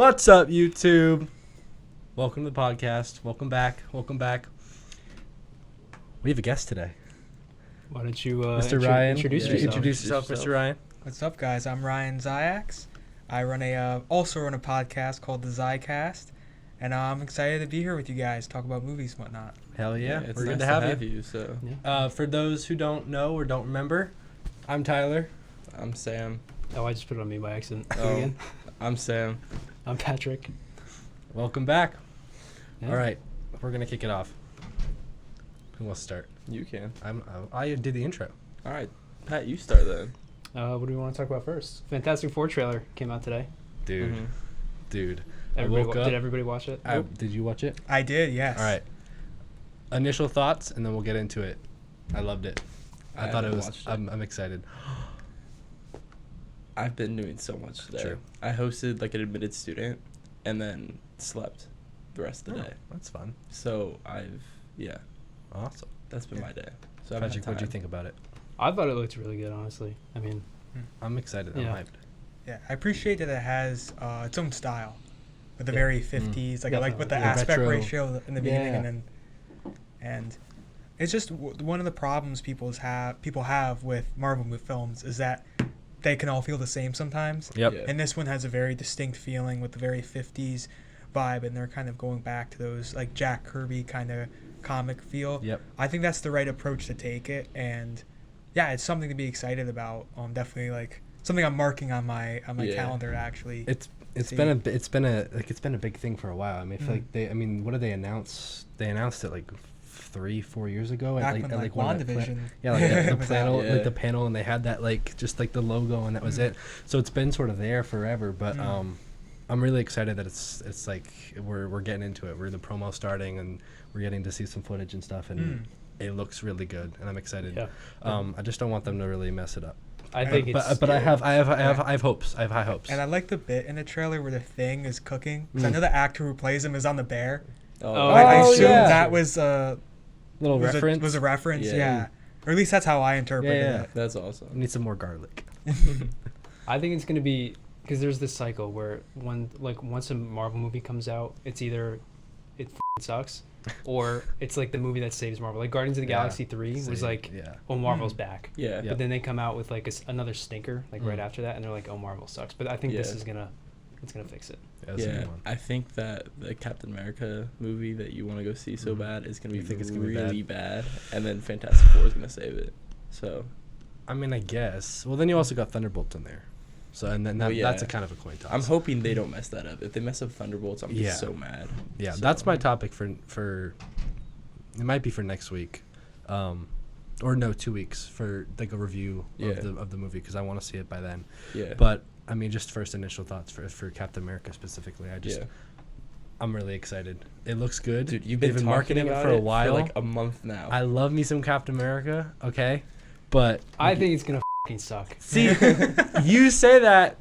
What's up, YouTube? Welcome to the podcast. Welcome back. We have a guest today. Why don't you, Mr. Ryan, introduce yourself? Introduce yourself, Mr. Ryan. What's up, guys? I'm Ryan Ziaks. I also run a podcast called the Zicast, and I'm excited to be here with you guys, talk about movies and whatnot. Hell yeah. It's We're nice good to have you. So For those who don't know or don't remember, I'm Tyler. I'm Sam. Oh, I just put it on me by accident. Oh. Again. I'm Sam. I'm Patrick. Welcome back. Yeah. All right, we're gonna kick it off. Who wants to start? You can. I did the intro. All right, Pat, you start then. What do we want to talk about first? Fantastic Four trailer came out today. Dude. Mhm. Did everybody watch it? Did you watch it? I did, yes. All right. Initial thoughts, and then we'll get into it. I loved it. I thought it was. watched it. I'm excited. I've been doing so much today. True. I hosted like an admitted student, and then slept the rest of the day. That's fun. So Awesome. that's been my day. So Patrick, what'd you think about it? I thought it looked really good, honestly. I mean, I'm excited. Yeah. I'm hyped. Yeah, I appreciate that it has its own style, with the Yeah. very 50s. Like I like with the Definitely. Yeah, aspect retro. ratio in the beginning, Yeah. and it's just one of the problems people have with Marvel films is that they can all feel the same sometimes. Yep. Yeah. And this one has a very distinct feeling with the very 50s vibe, and they're kind of going back to those like Jack Kirby kind of comic feel. Yep. I think that's the right approach to take it, and yeah, it's something to be excited about. Definitely like something I'm marking on my Yeah. calendar to actually. It's See. been a big thing for a while. I mean, I feel Mhm. like what did they announce? They announced it like 3-4 years ago. Back at, when at, like one of WandaVision. Yeah, like the was panel, out. Yeah. like the panel, and they had that like just like the logo, and that was Mhm. it. So it's been sort of there forever. But Mhm. I'm really excited that it's like we're getting into it. We're the promo starting, and we're getting to see some footage and stuff, and Mm. it looks really good, and I'm excited. yeah. I just don't want them to really mess it up. I think it's. But I have hopes. I have high hopes. And I like the bit in the trailer where the Thing is cooking. 'Cause I Mm. know the actor who plays him is on the bear. Oh, I Oh, assume yeah. that was Little reference. was a reference, Yeah. yeah. Or at least that's how I interpreted Yeah. it. That's We awesome. need some more garlic. I think it's gonna be because there's this cycle where once a Marvel movie comes out, it's either it sucks, or it's like the movie that saves Marvel. Like Guardians of the Yeah. Galaxy 3 was like, yeah. oh, Marvel's Mm. back. Yeah. Yep. But then they come out with like another stinker like right Mm. after that, and they're like, oh, Marvel sucks. But I think this Yeah. is it's gonna fix it. Yeah, that's a Yeah, good one. I think that the Captain America movie that you want to go see so Mhm. bad is gonna be You think it's gonna be really bad, and then Fantastic Four is gonna save it. So I mean, I guess. Well, then you also got Thunderbolts in there, so and then Well, that's yeah. a kind of a coin toss. I'm hoping they don't mess that up. If they mess up Thunderbolts, I'm Yeah. just so mad. Yeah, So- that's my topic for. It might be for next week, or no, 2 weeks for like a review Yeah. of the movie because I want to see it by then. Yeah. But I mean, just first initial thoughts for Captain America specifically. Yeah. I'm really excited. It looks good. Dude, you've They've been marketing talking it about for a while. like a month now. I love me some Captain America. Okay, but I think it's gonna suck. see, you say that,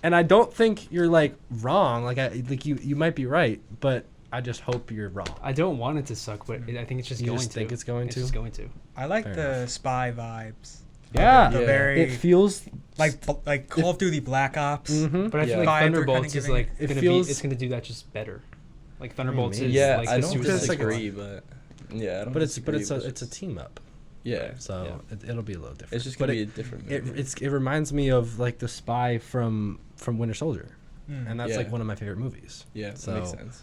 and I don't think you're like wrong. You might be right, but I just hope you're wrong. I don't want it to suck, but I think it's just You going just to. think it's going to? just going to. I like Fair the enough. spy vibes. Yeah. The Yeah. very It feels like Call of Duty Black Ops. Mhm. But I feel Yeah. like Vibe, they're Thunderbolts kinda is giving- like It gonna feels- be. It's gonna do that just better. Like Thunderbolts maybe. is Yeah, like I the don't Suicide It's like Squad. disagree, but yeah, I don't. But it's disagree, it's a team up, yeah. so it'll be a little different. It's just But gonna be a different movie. it reminds me of like the spy from Winter Soldier, Mm. and that's Yeah. like one of my favorite movies. Yeah, so- that makes sense.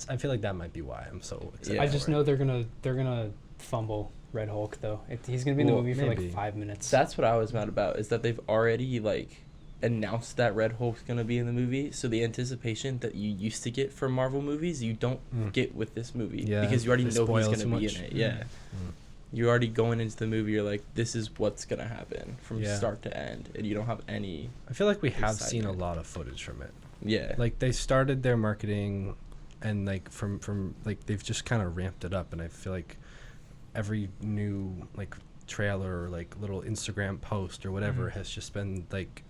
I feel like that might be why I'm so excited. Yeah. I just for it. know they're gonna fumble Red Hulk though. He's gonna be in the Well, movie for maybe. like 5 minutes. That's what I was mad about. Is that they've already like announced that Red Hulk's gonna be in the movie, so the anticipation that you used to get from Marvel movies, you don't Mm. get with this movie Yeah, because you already they know he's spoil gonna too be much. in it. Yeah, Mm. you're already going into the movie. You're like, this is what's gonna happen from Yeah. start to end, and you don't have any. I feel like we have seen a Excitement. lot of footage from it. Yeah, Like they started their marketing, and like from like they've just kind of ramped it up, and I feel like every new like trailer or like little Instagram post or whatever Mhm. has just been like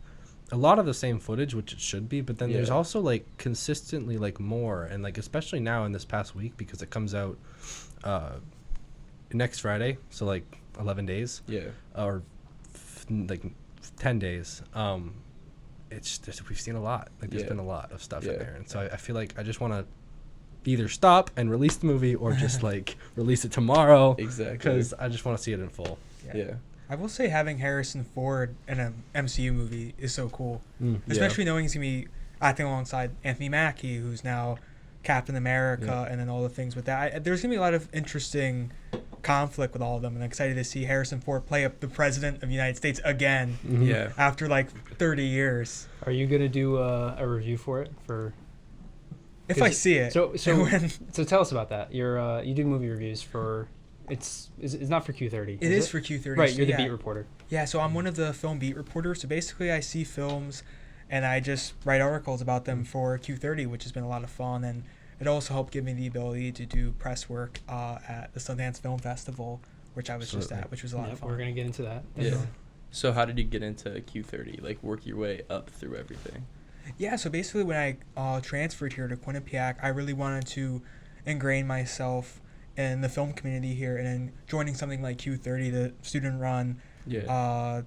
a lot of the same footage, which it should be, but then there's Yeah. also like consistently like more, and like especially now in this past week because it comes out next Friday, so like 11 days yeah, or like 10 days. we've seen a lot. Like there's Yeah. been a lot of stuff Yeah. in there, and so I feel like I just want to either stop and release the movie or just like release it tomorrow Exactly. because I just want to see it in full. Yeah. I will say having Harrison Ford in an MCU movie is so cool, especially knowing he's gonna be acting alongside Anthony Mackie, who's now Captain America, and then all the things with that. There's gonna be a lot of interesting conflict with all of them, and I'm excited to see Harrison Ford play up the president of the United States again Yeah. after like 30 years. Are you gonna do a review for it? If I see it. So When- so tell us about that. You do movie reviews for. It's not for Q30. It is for Q30. Right, so you're the yeah. beat reporter. Yeah, so I'm one of the film beat reporters. So basically, I see films, and I just write articles about them for Q30, which has been a lot of fun. And it also helped give me the ability to do press work at the Sundance Film Festival, which I was just Absolutely. at, which was a lot of fun. We're gonna get into that. Yeah. So how did you get into Q30? Like work your way up through everything. Yeah, so basically when I transferred here to Quinnipiac, I really wanted to ingrain myself in the film community here, and then joining something like Q30, the student-run Yeah.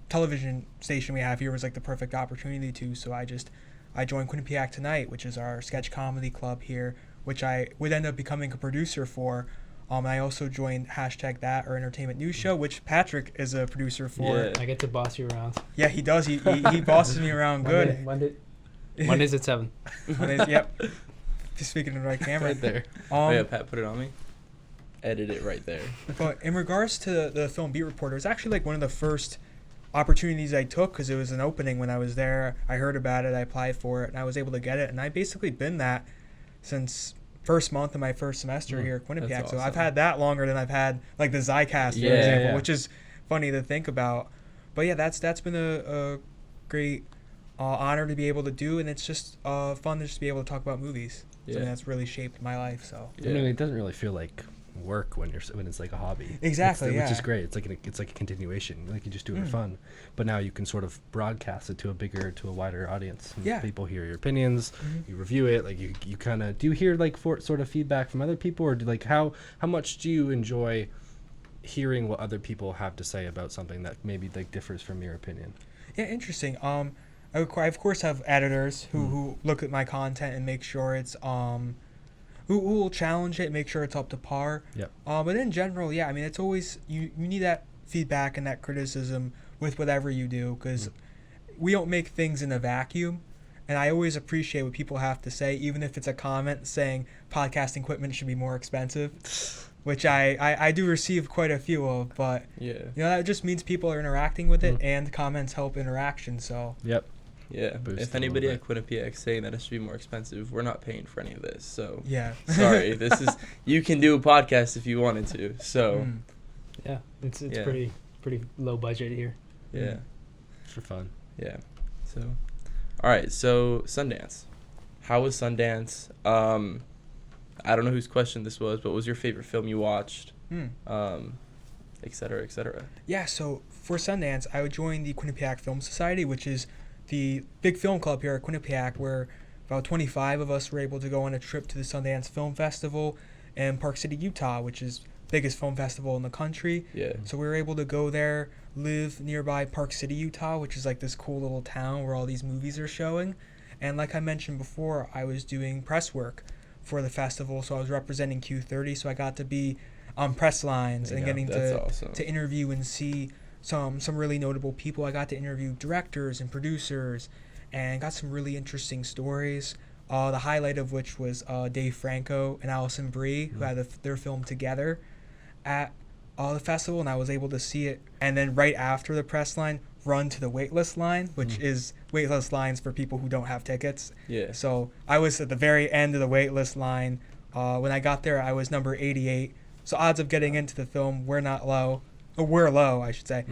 television station we have here, was like the perfect opportunity to. So I joined Quinnipiac Tonight, which is our sketch comedy club here, which I would end up becoming a producer for. I also joined #that our entertainment news show, which Patrick is a producer for. Yeah. I get to boss you around. Yeah, he does. He bosses me around good. Mondays at 7. Yep. Just speaking to the right camera. Right there. Oh yeah, Pat, put it on me. Edit it right there. But in regards to the film beat reporter, it's actually like one of the first opportunities I took, because it was an opening when I was there. I heard about it, I applied for it, and I was able to get it. And I've basically been that since first month of my first semester here at Quinnipiac. That's So I've awesome. had that longer than I've had like the Zicast, for Yeah, example, yeah. which is funny to think about. But yeah, that's been a great honor to be able to do, and it's just fun to just be able to talk about movies. Yeah. Something that's really shaped my life. So I mean, it doesn't really feel like work when it's like a hobby. Exactly, Which is yeah. great. It's like a continuation. Like you just do it for Mm. fun, but now you can sort of broadcast it to a wider audience. And Yeah. people hear your opinions. Mhm. You review it. Like you kind of do you hear like sort of feedback from other people, or like how much do you enjoy hearing what other people have to say about something that maybe like differs from your opinion? Yeah, interesting. I of course have editors who look at my content and make sure it's who will challenge it, make sure it's up to par. Yep. But in general, yeah, I mean, it's always you need that feedback and that criticism with whatever you do, because we don't make things in a vacuum. And I always appreciate what people have to say, even if it's a comment saying podcasting equipment should be more expensive, which I do receive quite a few of. But Yeah. you know, that just means people are interacting with it, and comments help interaction. So Yep. Yeah. Boost If a little anybody bit. at Quinnipiac saying that it should be more expensive, we're not paying for any of this. So yeah. sorry. This is you can do a podcast if you wanted to. So Mm. Yeah, it's Yeah. pretty low budget here. yeah. For fun. Yeah. So, all right. So Sundance, how was Sundance? I don't know whose question this was, but what was your favorite film you watched? Mm. Et cetera, et cetera. Yeah, so for Sundance, I would join the Quinnipiac Film Society, which is the big film club here at Quinnipiac, where about 25 of us were able to go on a trip to the Sundance Film Festival in Park City, Utah, which is the biggest film festival in the country. Yeah. So we were able to go there, live nearby Park City, Utah, which is like this cool little town where all these movies are showing. And like I mentioned before, I was doing press work for the festival, so I was representing Q30, so I got to be on press lines and Yeah, getting That's to awesome. interview and see some really notable people. I got to interview directors and producers and got some really interesting stories. The highlight of which was Dave Franco and Allison Brie, who had their film together at the festival, and I was able to see it. And then right after the press line, run to the waitlist line, which is waitlist lines for people who don't have tickets. Yeah. So I was at the very end of the waitlist line. When I got there, I was number 88. So odds of getting into the film were not low. Or were low, I should say.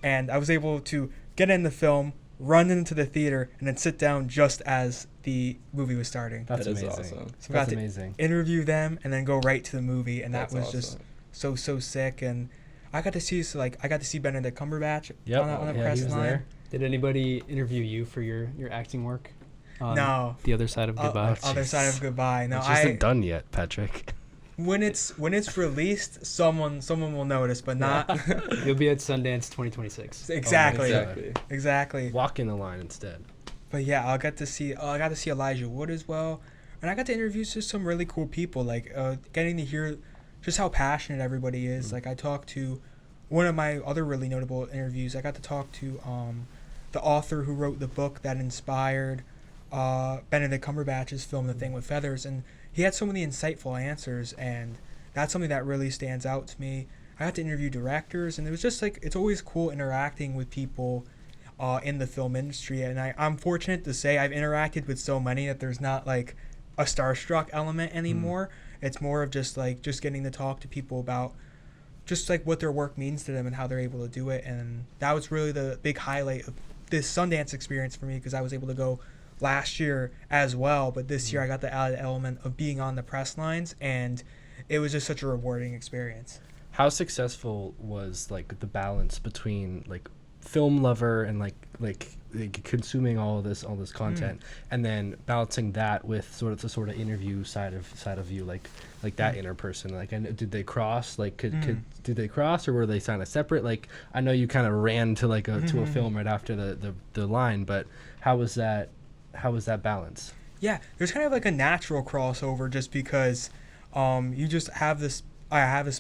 And I was able to get in the film, run into the theater, and then sit down just as the movie was starting. That's That is amazing. awesome. So I got That's to amazing. interview them and then go right to the movie, and That's that was awesome. just so sick. And I got to see Benedict Cumberbatch Yep. on a Yeah, press he was line. there. Did anybody interview you for your acting work? On No. The Other Side of Goodbye. Other Side of Goodbye. No, It just isn't done yet, Patrick. when it's released, someone will notice, but not You'll be at Sundance 2026. exactly. Exactly. Exactly. Walk in the line instead. But yeah, I got to see Elijah Wood as well, and I got to interview just some really cool people. Like getting to hear just how passionate everybody is. Like I talked to one of my other really notable interviews. I got to talk to the author who wrote the book that inspired Benedict Cumberbatch's film The Thing with Feathers, and he had so many insightful answers, and that's something that really stands out to me. I got to interview directors, and it was just like, it's always cool interacting with people in the film industry, and I'm fortunate to say I've interacted with so many that there's not like a starstruck element anymore. It's more of just getting to talk to people about just like what their work means to them and how they're able to do it, and that was really the big highlight of this Sundance experience for me, because I was able to go last year as well, but this year I got the added element of being on the press lines, and it was just such a rewarding experience. How successful was like the balance between like film lover and like consuming all this content, and then balancing that with sort of the interview side of you, like that inner person, like, and did they cross, like did they cross, or were they kind of separate? Like I know you kind of ran to like to a film right after the line, but how was that balance? Yeah, there's kind of like a natural crossover, just because you just have this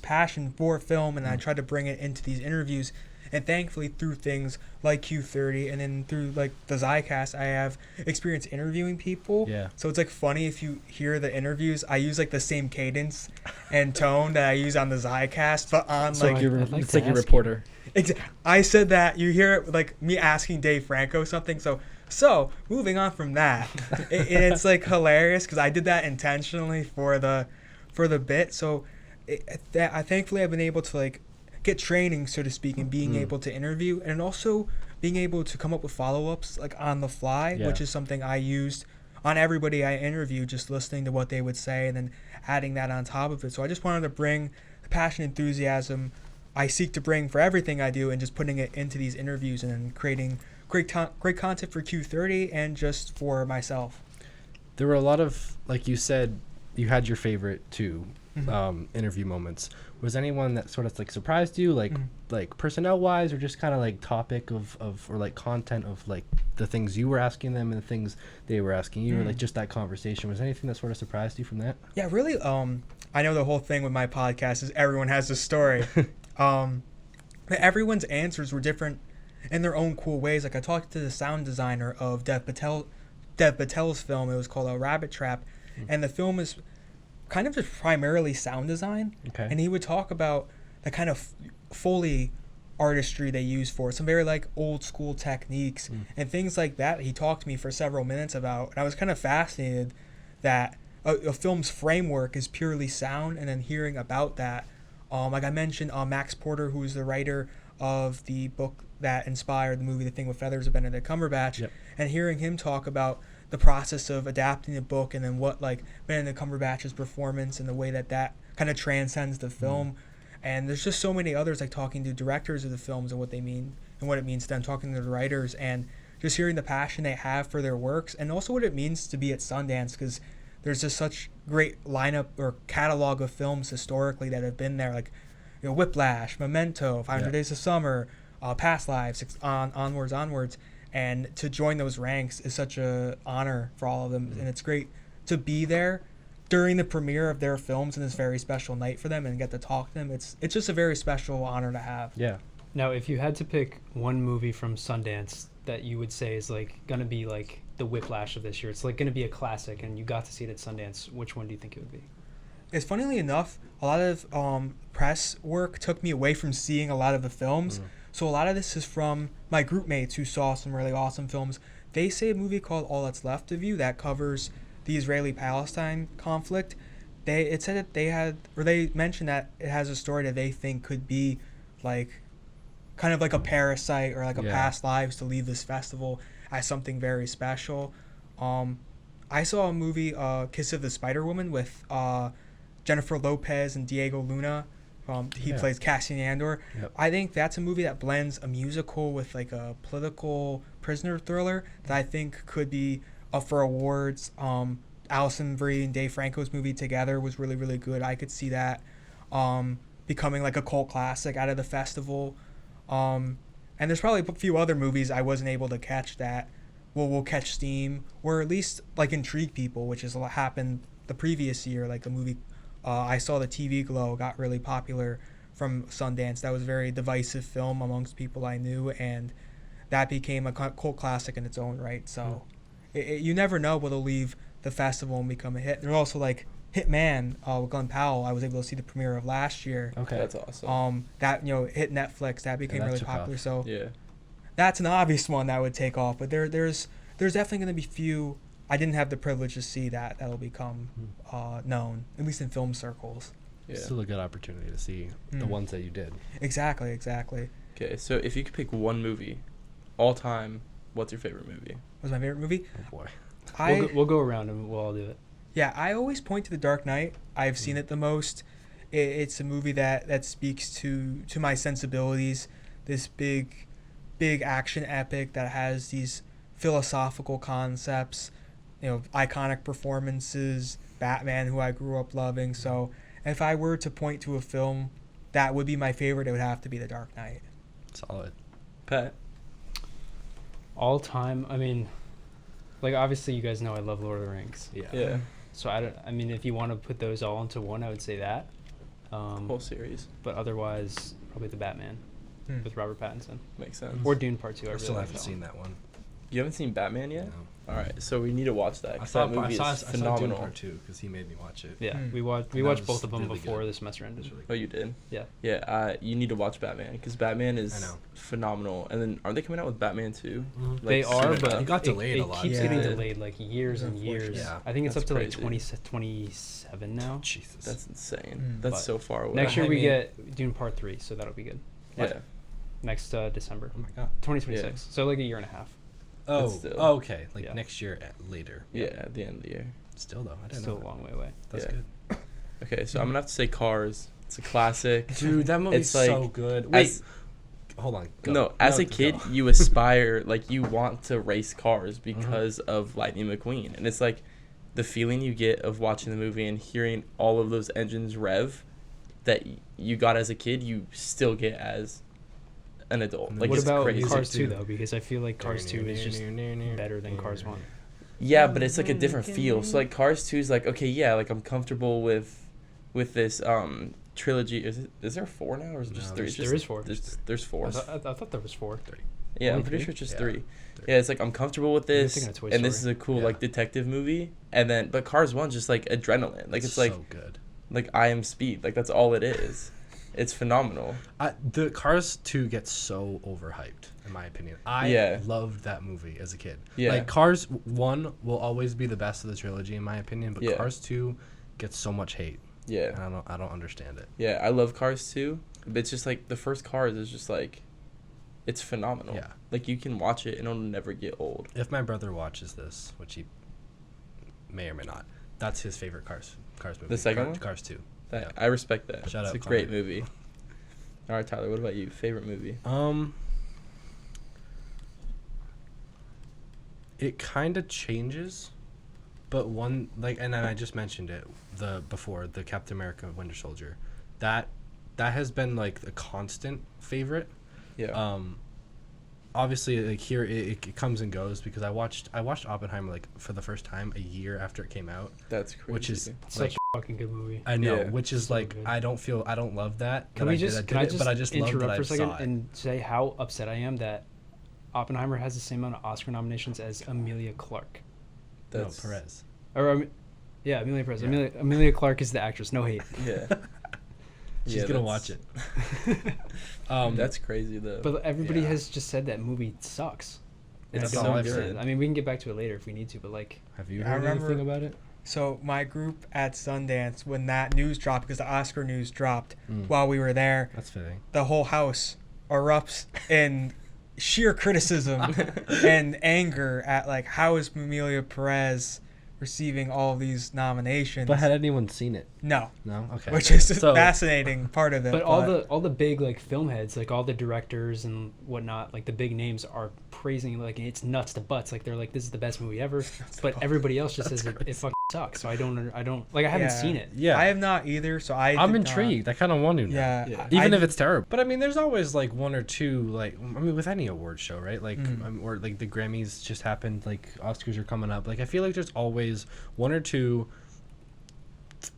passion for film, and I try to bring it into these interviews. And thankfully, through things like Q30 and then through like the Zicast, I have experience interviewing people. Yeah. So it's like funny, if you hear the interviews, I use like the same cadence and tone that I use on the Zicast, but on So like it's like your reporter. I said that you hear it like me asking Dave Franco something. So moving on from that, and it's like hilarious because I did that intentionally for the bit. So I thankfully I've been able to like get training, so to speak, in being able to interview, and also being able to come up with follow-ups like on the fly, which is something I used on everybody I interview, just listening to what they would say and then adding that on top of it. So I just wanted to bring the passion, enthusiasm I seek to bring for everything I do, and just putting it into these interviews and then creating great content for Q30 and just for myself. There were a lot of, like you said, you had your favorite two interview moments. Was anyone that sort of like surprised you, like personnel wise, or just kind of like topic of or like content of like the things you were asking them and the things they were asking you, or like just that conversation? Was anything that sort of surprised you from that? Yeah, really. I know the whole thing with my podcast is everyone has a story. But everyone's answers were different in their own cool ways. Like I talked to the sound designer of Dev Patel's film. It was called A Rabbit Trap, and the film is kind of just primarily sound design. Okay. And he would talk about the kind of Foley artistry they use for some very like old school techniques and things like that. He talked to me for several minutes about, and I was kind of fascinated that a film's framework is purely sound, and then hearing about that, like I mentioned, Max Porter, who is the writer of the book that inspired the movie The Thing with Feathers of Benedict Cumberbatch, and hearing him talk about the process of adapting the book, and then what like Benedict Cumberbatch's performance and the way that kind of transcends the film. And there's just so many others, like talking to directors of the films and what they mean and what it means to them, talking to the writers, and just hearing the passion they have for their works, and also what it means to be at Sundance, because there's just such great lineup or catalog of films historically that have been there, like Whiplash, Memento, 500 Days of Summer, Past Lives, onwards. And to join those ranks is such a honor for all of them, and it's great to be there during the premiere of their films in this very special night for them and get to talk to them. It's just a very special honor to have. Yeah. Now, if you had to pick one movie from Sundance that you would say is like gonna be like the Whiplash of this year, it's like gonna be a classic, and you got to see it at Sundance, which one do you think it would be? It's funnily enough, a lot of press work took me away from seeing a lot of the films. So a lot of this is from my group mates who saw some really awesome films. They say a movie called All That's Left of You that covers the Israeli-Palestine conflict. They mentioned that it has a story that they think could be like kind of like a parasite or like a past lives to leave this festival as something very special. I saw a movie, Kiss of the Spider Woman, with Jennifer Lopez and Diego Luna. He plays Cassian Andor. I think that's a movie that blends a musical with like a political prisoner thriller that I think could be up for awards. Alison Brie and Dave Franco's movie together was really, really good. I could see that becoming like a cult classic out of the festival. And there's probably a few other movies I wasn't able to catch that will catch steam, or at least like intrigue people, which is what happened the previous year. Like the movie, I saw the TV Glow got really popular from Sundance. That was a very divisive film amongst people I knew, and that became a cult classic in its own right. So you never know what'll leave the festival and become a hit. There's also like Hitman with Glenn Powell. I was able to see the premiere of last year. Okay. That's awesome. That hit Netflix. That became that really took popular. off. So Yeah. that's an obvious one that would take off. But there's definitely going to be few. I didn't have the privilege to see that'll become known, at least in film circles. Yeah. Still a good opportunity to see the ones that you did. Exactly. Okay, so if you could pick one movie, all time, what's your favorite movie? Was my favorite movie? Oh boy. We'll go around and we'll all do it. Yeah, I always point to The Dark Knight. I've seen it the most. It's a movie that speaks to my sensibilities. This big action epic that has these philosophical concepts, iconic performances, Batman, who I grew up loving. So if I were to point to a film that would be my favorite, it would have to be The Dark Knight. Solid. Pat? All time, I mean, like obviously you guys know I love Lord of the Rings. Yeah. So I mean, if you want to put those all into one, I would say that. Whole series. But otherwise, probably the Batman with Robert Pattinson. Makes sense. Or Dune Part 2. I I really still like haven't that seen one. that one. You haven't seen Batman yet? No. All right, so we need to watch that. I 'Cause saw that movie I is saw Dune phenomenal. Part 2 because he made me watch it. Yeah, Mm. we watched That both of them was really before good. the semester ended. It was really Oh, you did? Yeah. Yeah, you need to watch Batman because Batman I is know. phenomenal. And then aren't they coming out with Batman 2? Mhm. They soon are, enough? but It got delayed it a lot. keeps Yeah. getting delayed like years and years. Unfortunately. Yeah. I think it's That's up to like crazy. 27 now. Jesus. That's insane. Mm. That's But so far away. Next year I we mean- get Dune Part 3, so that'll be good. Yeah. Next December, Oh my god. 2026. So like a year and a half. Oh, still- okay. Like Yeah. next year later. Yeah, at the end of the year. Still though, I didn't Still know a that. long way away. That's Yeah. good. Okay, so I'm gonna have to say Cars. It's a classic. Dude, that movie's It's like- so good. Wait, As, hold on. Go. no, as a go. kid, you aspire, like, you want to race cars because of Lightning McQueen. And it's like the feeling you get of watching the movie and hearing all of those engines rev that you got as a kid, you still get as an adult. Like, What it's about crazy. Cars 2 too. though? Because I feel like Cars 2 is just better than Cars 1. Yeah, but it's like a different feel. So like Cars 2 is like, okay, yeah, like I'm comfortable with this trilogy. Is there 4 now or is it just No, 3? there's- There is 4. There's 4. I thought there was 4. Yeah, only I'm pretty 3? sure it's just Yeah. 3. Yeah, it's like I'm comfortable with Maybe I'm this, thinking of Toy and this is Story. a cool Yeah. like detective movie. And then, but Cars 1's just like adrenaline. Like it's like so good. like I Am Speed. Like that's all it is. It's phenomenal. The Cars 2 gets so overhyped, in my opinion. I Yeah. loved that movie as a kid. Yeah. Like Cars 1 will always be the best of the trilogy, in my opinion, but Yeah. Cars 2 gets so much hate. And Yeah, I don't understand it. yeah. I love Cars 2, but it's just like the first Cars is just like, it's phenomenal. Yeah. Like you can watch it and it'll never get old. If my brother watches this, which he may or may not, that's his favorite Cars movie. The second one? Cars 2. That, Yeah. I respect that. Shout it's out, a great Connor. movie. All right, Tyler. What about you? Favorite movie? It kind of changes, but one and then I just mentioned it the Captain America Winter Soldier, that has been like a constant favorite. Yeah. Obviously like here it comes and goes because I watched Oppenheimer like for the first time a year after it came out, That's crazy. which is Such a fucking good movie. I know, Yeah. which is So like good. I don't love that. Can that we I did- just I can I did it, just but I just love that interrupt I for a second saw it. and say how upset I am that Oppenheimer has the same amount of Oscar nominations as Amelia Clarke. That's No, Perez. Or yeah, Amelia Perez. Yeah. Amelia Clarke is the actress. No hate. Yeah. She's Yeah, gonna that's- watch it. That's crazy though. But everybody Yeah. has just said that movie sucks. And It's I don't so understand. good. I mean, we can get back to it later if we need to, but like, Have you I heard remember- anything about it? So my group at Sundance, when that news dropped, because the Oscar news dropped Mm. while we were there, That's fitting. the whole house erupts in sheer criticism and anger at like how is Amelia Perez receiving all these nominations? But had anyone seen it? no, No. Okay. which is So- a fascinating part of it. but all the big like film heads, like all the directors and whatnot, like the big names are praising like it's nuts to butts. Like they're like this is the best movie ever. But everybody else just says it fucking sucks. So I don't like. I haven't Yeah. seen it. Yeah. I have not either, so I'm did intrigued. I kind of want to Not, know. yeah, Yeah. Even I- if it's terrible. But I mean, there's always like one or two, like, I mean, with any award show, right? Like, or like the Grammys just happened, like Oscars are coming up. Like, I feel like there's always one or two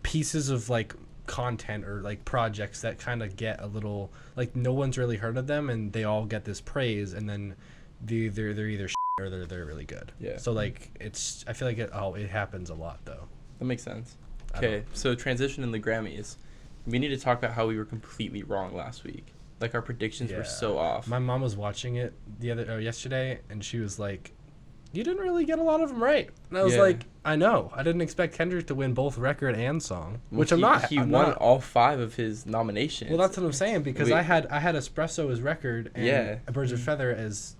pieces of like content or like projects that kind of get a little, like, no one's really heard of them and they all get this praise, and then they're either or they're really good. Yeah. So like, I feel like it happens a lot though. That makes sense. I Okay, so transition in the Grammys. We need to talk about how we were completely wrong last week. Like, our predictions were Yeah. so off. My mom was watching it yesterday, and she was like, "You didn't really get a lot of them right." And I was Yeah. like, "I know. I didn't expect Kendrick to win both record and song, which I'm not. He I'm won not. all 5 of his nominations. Well, that's what I'm saying, because We- I had Espresso as record and Yeah. Birds of Feather as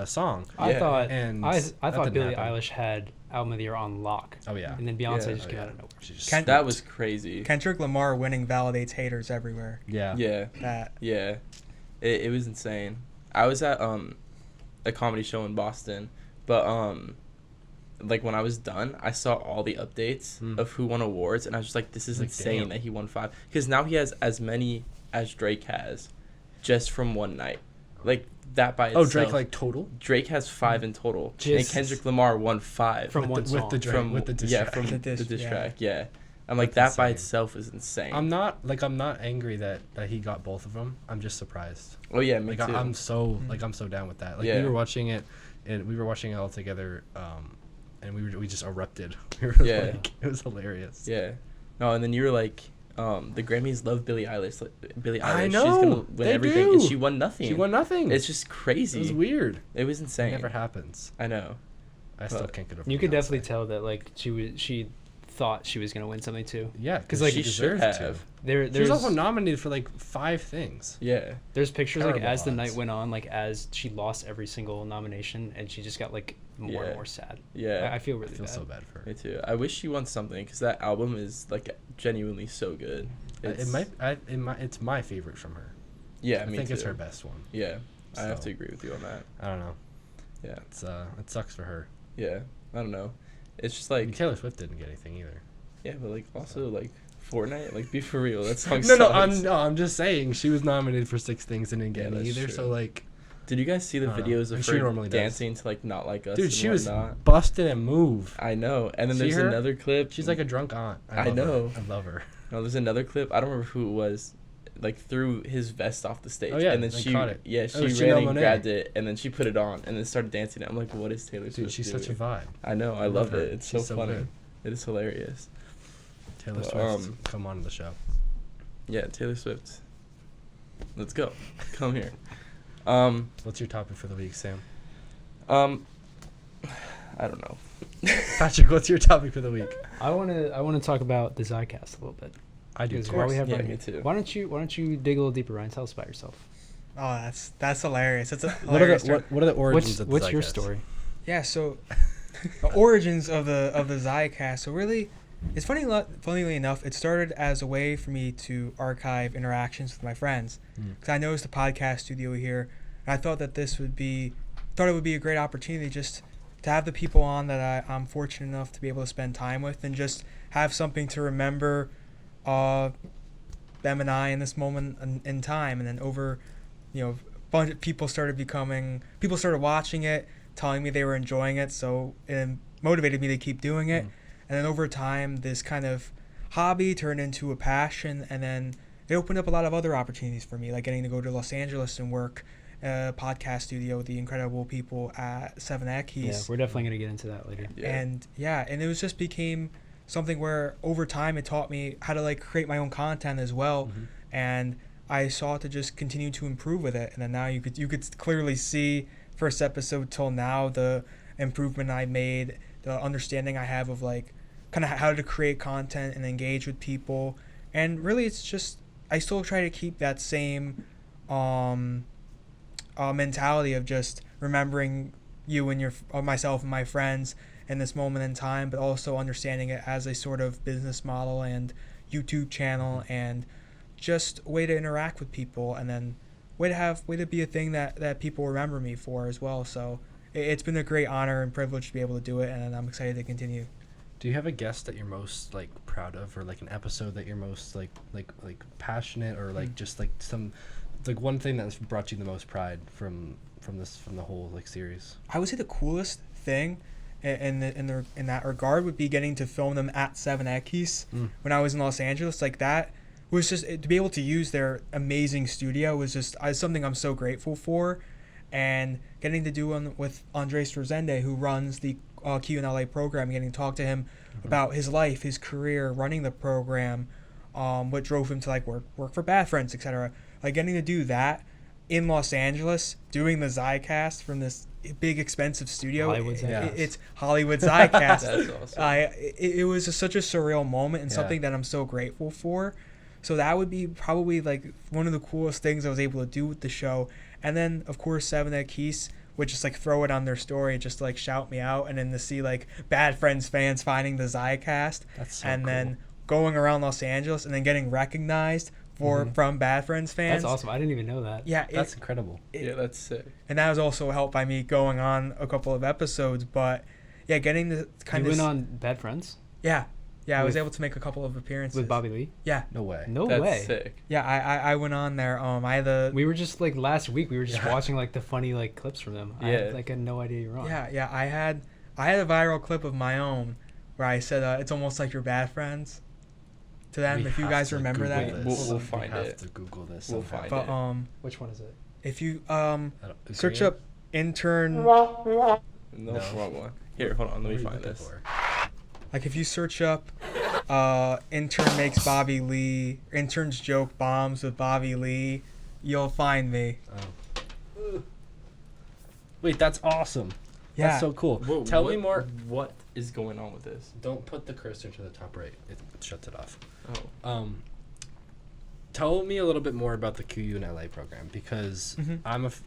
song. I Yeah. thought And I that thought didn't Billie happen. Eilish had album of the year on lock, Oh yeah. and then Beyonce Yeah. just came Oh, out yeah. of nowhere. She just Ken- That was crazy. Kendrick Lamar winning validates haters everywhere. yeah. Yeah, That yeah. It was insane. I was at a comedy show in Boston, but like, when I was done, I saw all the updates of who won awards, and I was just like, this is Like, insane damn. that he won 5. Because now he has as many as Drake has, just from one night. Like, that by Oh, itself. Drake, like, total Drake has 5 in total, and Jesus. Kendrick Lamar won 5 From one with song. the Drake, with the diss yeah, track. from The the diss- diss yeah. track. Yeah, I'm like, That's that by insane. itself is insane. I'm not angry that he got both of them. I'm just surprised. Oh yeah, me Like, too. I'm so I'm so down with that. Like, Yeah. we were watching it, and we were watching it all together, and we just erupted. We were Yeah. like, it was hilarious. Yeah. No, and then you were like, the Grammys love Billie Eilish. Billie Eilish, I she's know, gonna win they everything, and do. she won nothing. She won nothing. It's just crazy. It was weird. It was It insane. never happens. I know. I still But can't get over. You could Beyonce. definitely tell that like she thought she was gonna win something too. Yeah, 'Cause, because like, she she should deserved to. have. There She was there's also nominated for like 5 things. Yeah. there's pictures like Terrible as the night odds. went on, like as she lost every single nomination, and she just got like more Yeah. and more sad. Yeah. I feel really I feel bad. so bad for her. Me too. I wish she won something, because that album is like genuinely so good. It's my favorite from her. Yeah, I me think too. it's her best one. Yeah, I have So. to agree with you on that. I don't know. Yeah, It sucks for her. yeah. I don't know. It's just I mean, like, Taylor Swift didn't get anything either. yeah, but like also like Fortnite, like, be for real. That song No, sucks. I'm just saying she was nominated for 6 things and didn't get Yeah, any that's either. true. So like, Did you guys see the I don't know. videos And of she her normally does. dancing to like Not Like Us? dude, and she was whatnot? busted and move. I know. And then See there's her? another clip. She's like a drunk aunt. I love her. know. I love her. No, there's another clip. I don't remember who it was. Like, threw his vest off the stage. Oh, yeah, And then they she, caught it. yeah, Oh, she Chanel ran and Monáe. grabbed it, and then she put it on, and then started dancing. I'm like, what is Taylor Swift Dude, she's doing? such a vibe. I know. I love love her. it. It's She's so so funny. good. It is hilarious. Taylor Well, Swift, come on the show. Yeah, Taylor Swift. Let's go. Come here. What's your topic for the week, Sam? I don't know. Patrick, what's your topic for the week? I wanna talk about the Zicast a little bit. I do. Because Too. while we have Yeah, Ryan me here, too. Why don't you dig a little deeper, Ryan? Tell us about yourself. Oh, that's hilarious. That's a What are hilarious the story. what are the origins of the What's your Zicast? story? Yeah, so the origins of the Zicast. So really, it's funnily enough, it started as a way for me to archive interactions with my friends. Because I noticed the podcast studio here, and I thought that it would be a great opportunity just to have the people on that I'm fortunate enough to be able to spend time with, and just have something to remember them and I in this moment in time. And then over, a bunch of people started watching it, telling me they were enjoying it, so it motivated me to keep doing it. And then over time, this kind of hobby turned into a passion, and then it opened up a lot of other opportunities for me, like getting to go to Los Angeles and work a podcast studio with the incredible people at 7X. Yeah, we're definitely gonna get into that later. Yeah. And it was just became something where over time it taught me how to like create my own content as well. And I sought to just continue to improve with it. And then now you could clearly see first episode till now the improvement I made, the understanding I have of like kind of how to create content and engage with people. And really it's just I still try to keep that same mentality of just remembering you and myself and my friends in this moment in time, but also understanding it as a sort of business model and YouTube channel and just a way to interact with people, and then way to be a thing that people remember me for as well. So it's been a great honor and privilege to be able to do it, and I'm excited to continue Do you have a guest that you're most like proud of, or like an episode that you're most like passionate, or like just like some like one thing that's brought you the most pride from the whole like series? I would say the coolest thing in that regard would be getting to film them at 7X when I was in Los Angeles. Like that was just to be able to use their amazing studio was just something I'm so grateful for, and getting to do one with Andres Rosende, who runs the QNLA program, getting to talk to him about his life, his career, running the program, what drove him to like work for Bad Friends, etc. Like getting to do that in Los Angeles, doing the Zicast from this big expensive studio. Hollywood Zicast. It's Hollywood Zicast. That's awesome. It was just such a surreal moment and something that I'm so grateful for. So that would be probably like one of the coolest things I was able to do with the show. And then of course 7X would just like throw it on their story, just like shout me out, and then to see like Bad Friends fans finding the Zicast, That's so and cool. then going around Los Angeles and then getting recognized from Bad Friends fans. That's awesome. I didn't even know that. Yeah, That's incredible. Yeah, that's sick. and that was also helped by me going on a couple of episodes. But yeah, getting the kind You of went on Bad Friends yeah, I was with- able to make a couple of appearances with Bobby Lee? Yeah, No way. No That's way. sick. yeah, I went on there. I had the We were just like last week. We were just watching like the funny like clips from them. I Yeah. had no idea you're on. yeah, I had a viral clip of my own where I said it's almost like your Bad Friends to them. We If you have guys to remember Google that. this. We'll We find have it. to Google this. We'll somehow. find But it. Which one is it? if you I don't- search Korean? up intern, No, No. wrong one. Here, hold on. What Let are me you find looking this. for? like if you search up intern makes Bobby Lee, interns joke bombs with Bobby Lee, you'll find me. Oh. Wait, that's awesome. Yeah. That's so cool. Whoa, Tell what- me more. What is going on with this? Don't put the cursor to the top right. It shuts it off. Oh. Tell me a little bit more about the QUNLA program, because Mhm.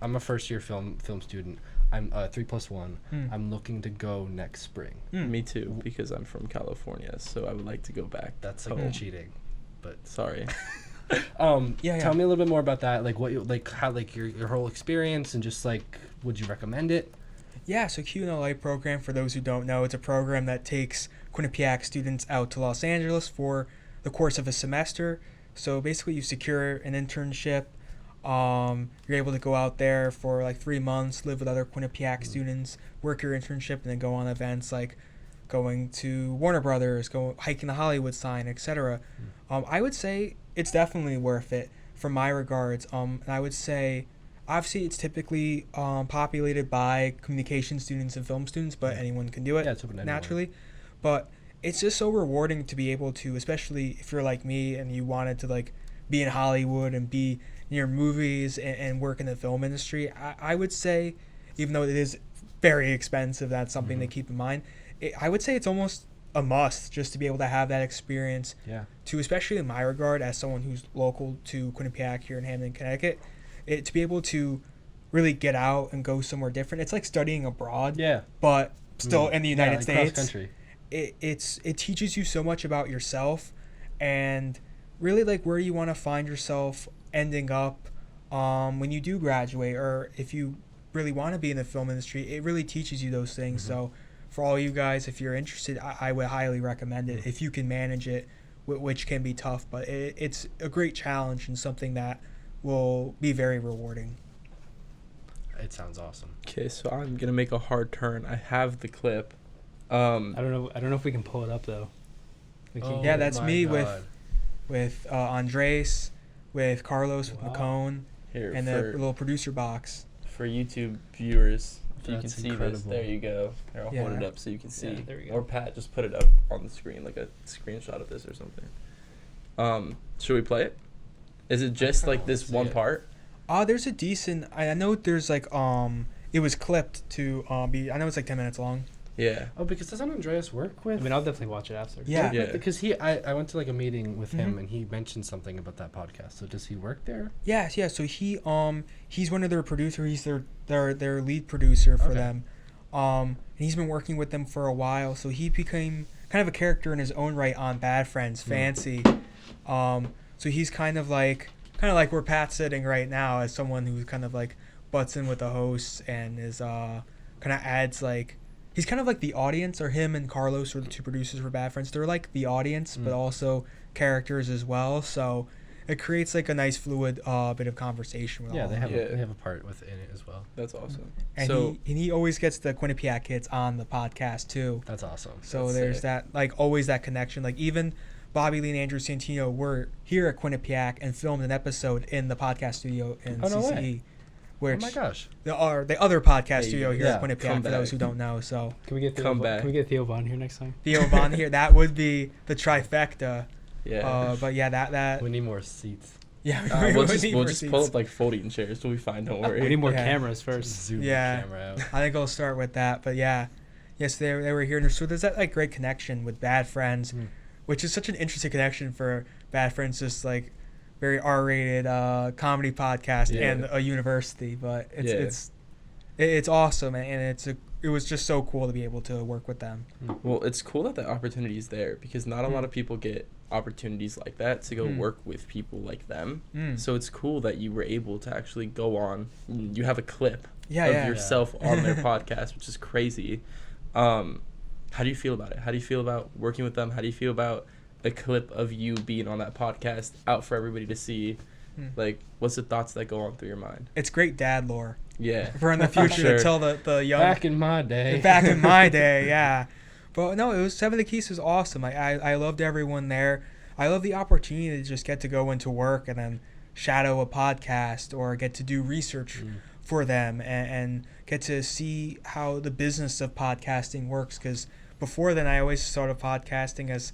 I'm a first year film student. I'm 3+1. Hmm. I'm looking to go next spring. Me too, because I'm from California, so I would like to go back. That's like home. cheating, but Sorry. Yeah. Tell me a little bit more about that. Like what you like, how like your whole experience, and just like, would you recommend it? Yeah, so QNLA program, for those who don't know, it's a program that takes Quinnipiac students out to Los Angeles for the course of a semester. So basically you secure an internship. You're able to go out there for like 3 months, live with other Quinnipiac students, work your internship, and then go on events like going to Warner Brothers, go hiking the Hollywood sign, etc. I would say it's definitely worth it from my regards. And I would say obviously it's typically populated by communication students and film students, but anyone can do it Yeah, it's open to anyone. naturally. But it's just so rewarding to be able to, especially if you're like me and you wanted to like be in Hollywood and be near movies and work in the film industry. I would say, even though it is very expensive, that's something to keep in mind. I would say it's almost a must just to be able to have that experience. Yeah. To, especially in my regard as someone who's local to Quinnipiac here in Hamden, Connecticut, to be able to really get out and go somewhere different. It's like studying abroad, Yeah. but still in the United like States. Cross country. It teaches you so much about yourself and really like where you want to find yourself ending up when you do graduate, or if you really want to be in the film industry. It really teaches you those things. So for all you guys, if you're interested, I would highly recommend it if you can manage it, which can be tough, but it's a great challenge and something that will be very rewarding. It sounds awesome. Okay, so I'm gonna make a hard turn. I have the clip. I don't know if we can pull it up though. We can- Yeah, that's my me God. with Andres, with Carlos, with Wow. McCone, Here and the for little producer box. YouTube viewers. If you can That's see incredible. this, there you go. Here, I'll hold Yeah. it up so you can see. Yeah, there we go. Or Pat, just put it up on the screen, like a screenshot of this or something. Should we play it? Is it just kinda like this wanna one see it. part? There's a decent. I know there's like it was clipped to be. I know it's like 10 minutes long. Yeah. Oh, because doesn't Andreas work with? I mean, I'll definitely watch it after. Yeah. Yeah. Because I went to like a meeting with him, Mhm. and he mentioned something about that podcast. So does he work there? Yeah. So he's one of their producers. He's their lead producer for Okay. them. And he's been working with them for a while. So he became kind of a character in his own right on Bad Friends, Fancy. So he's kind of like where Pat's sitting right now, as someone who's kind of like butts in with the hosts and is kind of adds like he's kind of like the audience, or him and Carlos are the two producers for Bad Friends. They're like the audience, but also characters as well. So it creates like a nice fluid bit of conversation with all they of them. have a part within it as well. That's awesome. And So he always gets the Quinnipiac kids on the podcast too. That's awesome. So That's there's sick. that, like, always that connection. Like, even Bobby Lee and Andrew Santino were here at Quinnipiac and filmed an episode in the podcast studio in Oh, no CCE. way. Which Oh my gosh. the other podcast Hey, studio here yeah, at Quinnipiac, come for those back. who don't know. So Can we get Theo? Come back. Can we get Theo Vaughn here next time? Theo Von here, that would be the trifecta. yeah. But yeah, that We need more seats. yeah. We'll we just need we'll more just seats. pull up like folding chairs. We'll be fine. Don't worry. We need more Yeah. cameras Just first. zoom Yeah. the camera out. I think I'll start with that. But yeah, yes, they were here. And so there's that like great connection with Bad Friends, which is such an interesting connection for Bad Friends, just like very R-rated comedy podcast Yeah. and a university. But Yeah. it's awesome, and it was just so cool to be able to work with them. Well, it's cool that the opportunity is there because not a Mm. lot of people get opportunities like that to go work with people like them. Mm. So it's cool that you were able to actually go on. You have a clip Yeah, of yeah. yourself on their podcast, which is crazy. How do you feel about it? How do you feel about working with them? How do you feel about a clip of you being on that podcast out for everybody to see? Mm. Like, what's the thoughts that go on through your mind? It's great dad lore Yeah. for in the future Sure. to tell the young Back in my day. back in my day, yeah. But no, it was Seven of the Keys was awesome. I loved everyone there. I love the opportunity to just get to go into work and then shadow a podcast or get to do research for them and get to see how the business of podcasting works. Because before then, I always thought of podcasting as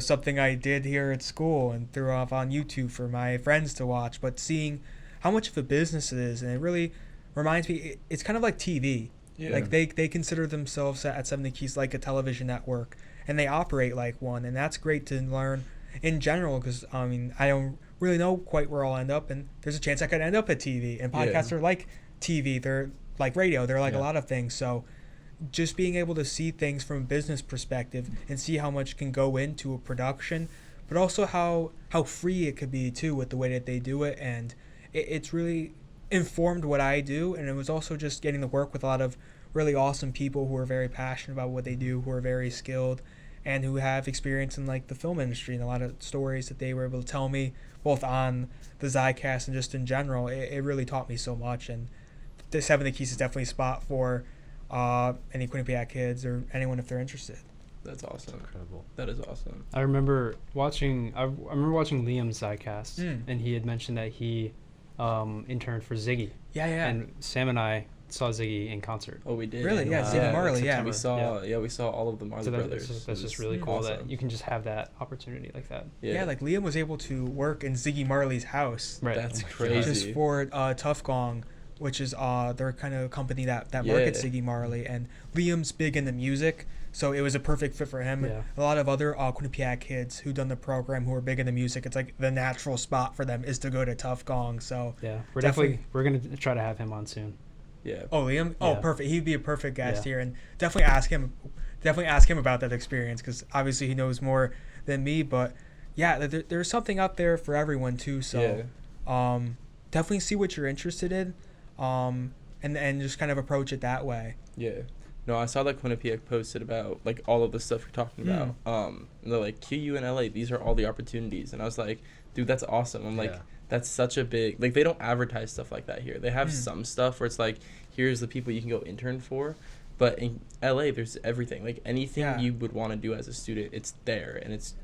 something I did here at school and threw off on YouTube for my friends to watch. But seeing how much of a business it is, and it really reminds me, it's kind of like TV. Yeah. Like they consider themselves at Seven of the Keys like a television network, and they operate like one, and that's great to learn in general. Because I mean, I don't really know quite where I'll end up, and there's a chance I could end up at TV. And podcasts are like TV; they're like radio; they're like a lot of things. So, just being able to see things from a business perspective and see how much can go into a production, but also how free it could be too with the way that they do it, and it's really informed what I do. And it was also just getting to work with a lot of really awesome people who are very passionate about what they do, who are very skilled, and who have experience in like the film industry, and a lot of stories that they were able to tell me both on the Zicast and just in general. It really taught me so much, and the Seven of the Keys is definitely a spot for any Quinnipiac kids or anyone if they're interested. That's awesome. Incredible. That is awesome. I remember watching Liam's Zicast, Mm. and he had mentioned that he interned for Ziggy, Yeah. and Sam and I saw Ziggy in concert. Oh, we did. Really? Yeah, Ziggy Marley, in yeah. September. We saw all of the Marley So brothers. that's It just was really cool awesome. that you can just have that opportunity like that. Yeah, like Liam was able to work in Ziggy Marley's house. Right. That's Oh my God. crazy. Just for Tough Gong, which is their kind of company that markets Yeah. Ziggy Marley. And Liam's big into music, so it was a perfect fit for him. Yeah. A lot of other Quinnipiac kids who done the program who are big into music, it's like the natural spot for them is to go to Tough Gong. So Yeah, we're Definitely. we're gonna try to have him on soon. Yeah. oh, Liam, oh Yeah. perfect. He'd be a perfect guest Yeah. here, and definitely ask him about that experience, because obviously he knows more than me. But yeah, there's something out there for everyone too. So definitely see what you're interested in, and just kind of approach it that way. Yeah. No, I saw that Quinnipiac posted about like all of the stuff you're talking about. And they're like, QU and LA, these are all the opportunities. And I was like, dude, that's awesome. I'm like, Yeah. that's such a big, like, they don't advertise stuff like that here. They have some stuff where it's like, here's the people you can go intern for. But in LA, there's everything. Like, anything Yeah. you would want to do as a student, it's there. And it's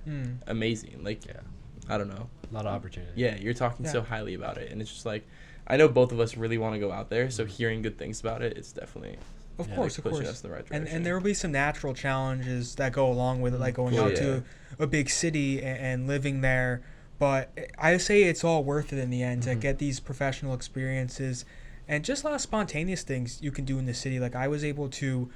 amazing. Like, Yeah. I don't know. A lot of opportunity. Yeah, you're talking so Yeah. highly about it. And it's just like, I know both of us really want to go out there. So hearing good things about it, it's definitely Of Yeah, course, like, of pushing course. us in the right direction. And there will be some natural challenges that go along with it, like going Well, out yeah. to a big city and living there. But I say it's all worth it in the end to get these professional experiences and just a lot of spontaneous things you can do in the city. Like I was able to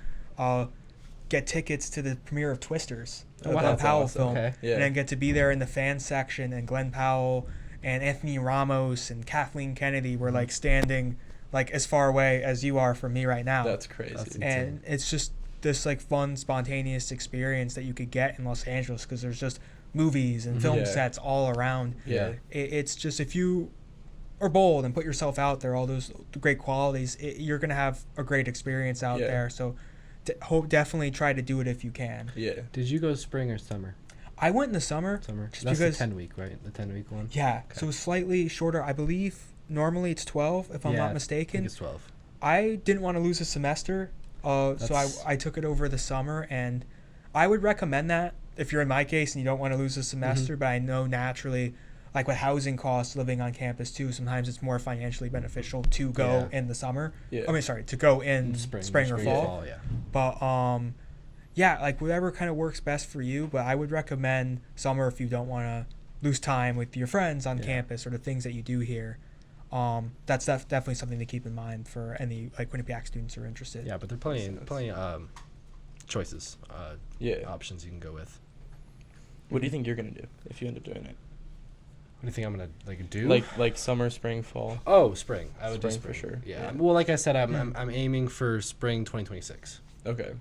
get tickets to the premiere of Twisters, the Oh, Glenn that's Powell awesome. film, Okay. Yeah. and then get to be there in the fan section, and Glenn Powell and Anthony Ramos and Kathleen Kennedy were like standing like as far away as you are from me right now. That's crazy. That's And it's just this like fun, spontaneous experience that you could get in Los Angeles, because there's just movies and film Yeah. sets all around. Yeah. It's just, if you are bold and put yourself out there, all those great qualities, you're gonna have a great experience out Yeah. there. So definitely try to do it if you can. Yeah. Did you go spring or summer? I went in the summer. Just because the 10 week, right? The 10-week one. Yeah, Okay. so it's slightly shorter. I believe normally it's 12, if I'm Yeah, not I think mistaken. it's 12. I didn't want to lose a semester, so That's- I took it over the summer, and I would recommend that if you're in my case and you don't want to lose a semester. But I know naturally, like with housing costs, living on campus too, sometimes it's more financially beneficial to go Yeah. in the summer. Yeah. I mean, sorry, to go in spring or fall. Yeah. But yeah, like whatever kind of works best for you. But I would recommend summer if you don't want to lose time with your friends on Yeah. campus or the things that you do here. That's definitely something to keep in mind for any like Quinnipiac students who are interested. Yeah, but there are plenty choices, options you can go with. What do you think you're gonna do if you end up doing it? What do you think I'm gonna do? Like summer, spring, fall. Oh, spring. I would do Spring for spring sure. Yeah. Yeah. Well, like I said, I'm aiming for spring 2026. Okay.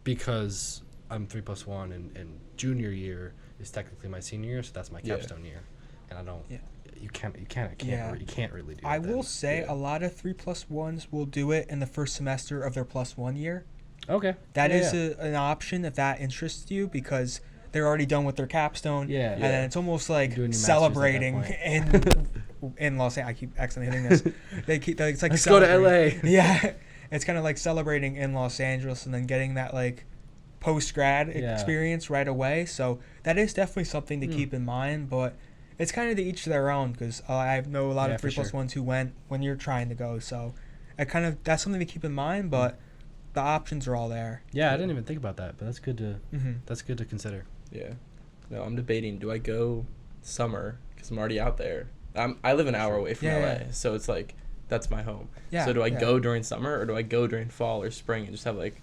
Because I'm 3+1 and junior year is technically my senior year, so that's my Yeah. capstone year, and I don't. Yeah. You can't Yeah. you can't really do. I it will then. say Yeah. a lot of 3+1s will do it in the first semester of their +1 year. Okay. That Yeah, is yeah. an option if that interests you because they're already done with their capstone. Yeah. And Yeah. then it's almost like Doing your masters celebrating at that in Los Angeles. I keep accidentally hitting this. It's like Let's go to celebrating. LA. Yeah, it's kind of like celebrating in Los Angeles and then getting that like post grad Yeah. experience right away. So that is definitely something to keep in mind, but it's kind of to each their own because I know a lot Yeah, of for 3+1s who went when you're trying to go. So that's something to keep in mind, but the options are all there. Yeah, I didn't even think about that, but that's good to Mhm. consider. Yeah. No, I'm debating. Do I go summer because I'm already out there? I live an hour away from Yeah, LA, yeah. so it's like that's my home. Yeah. So do I yeah. go during summer or do I go during fall or spring and just have like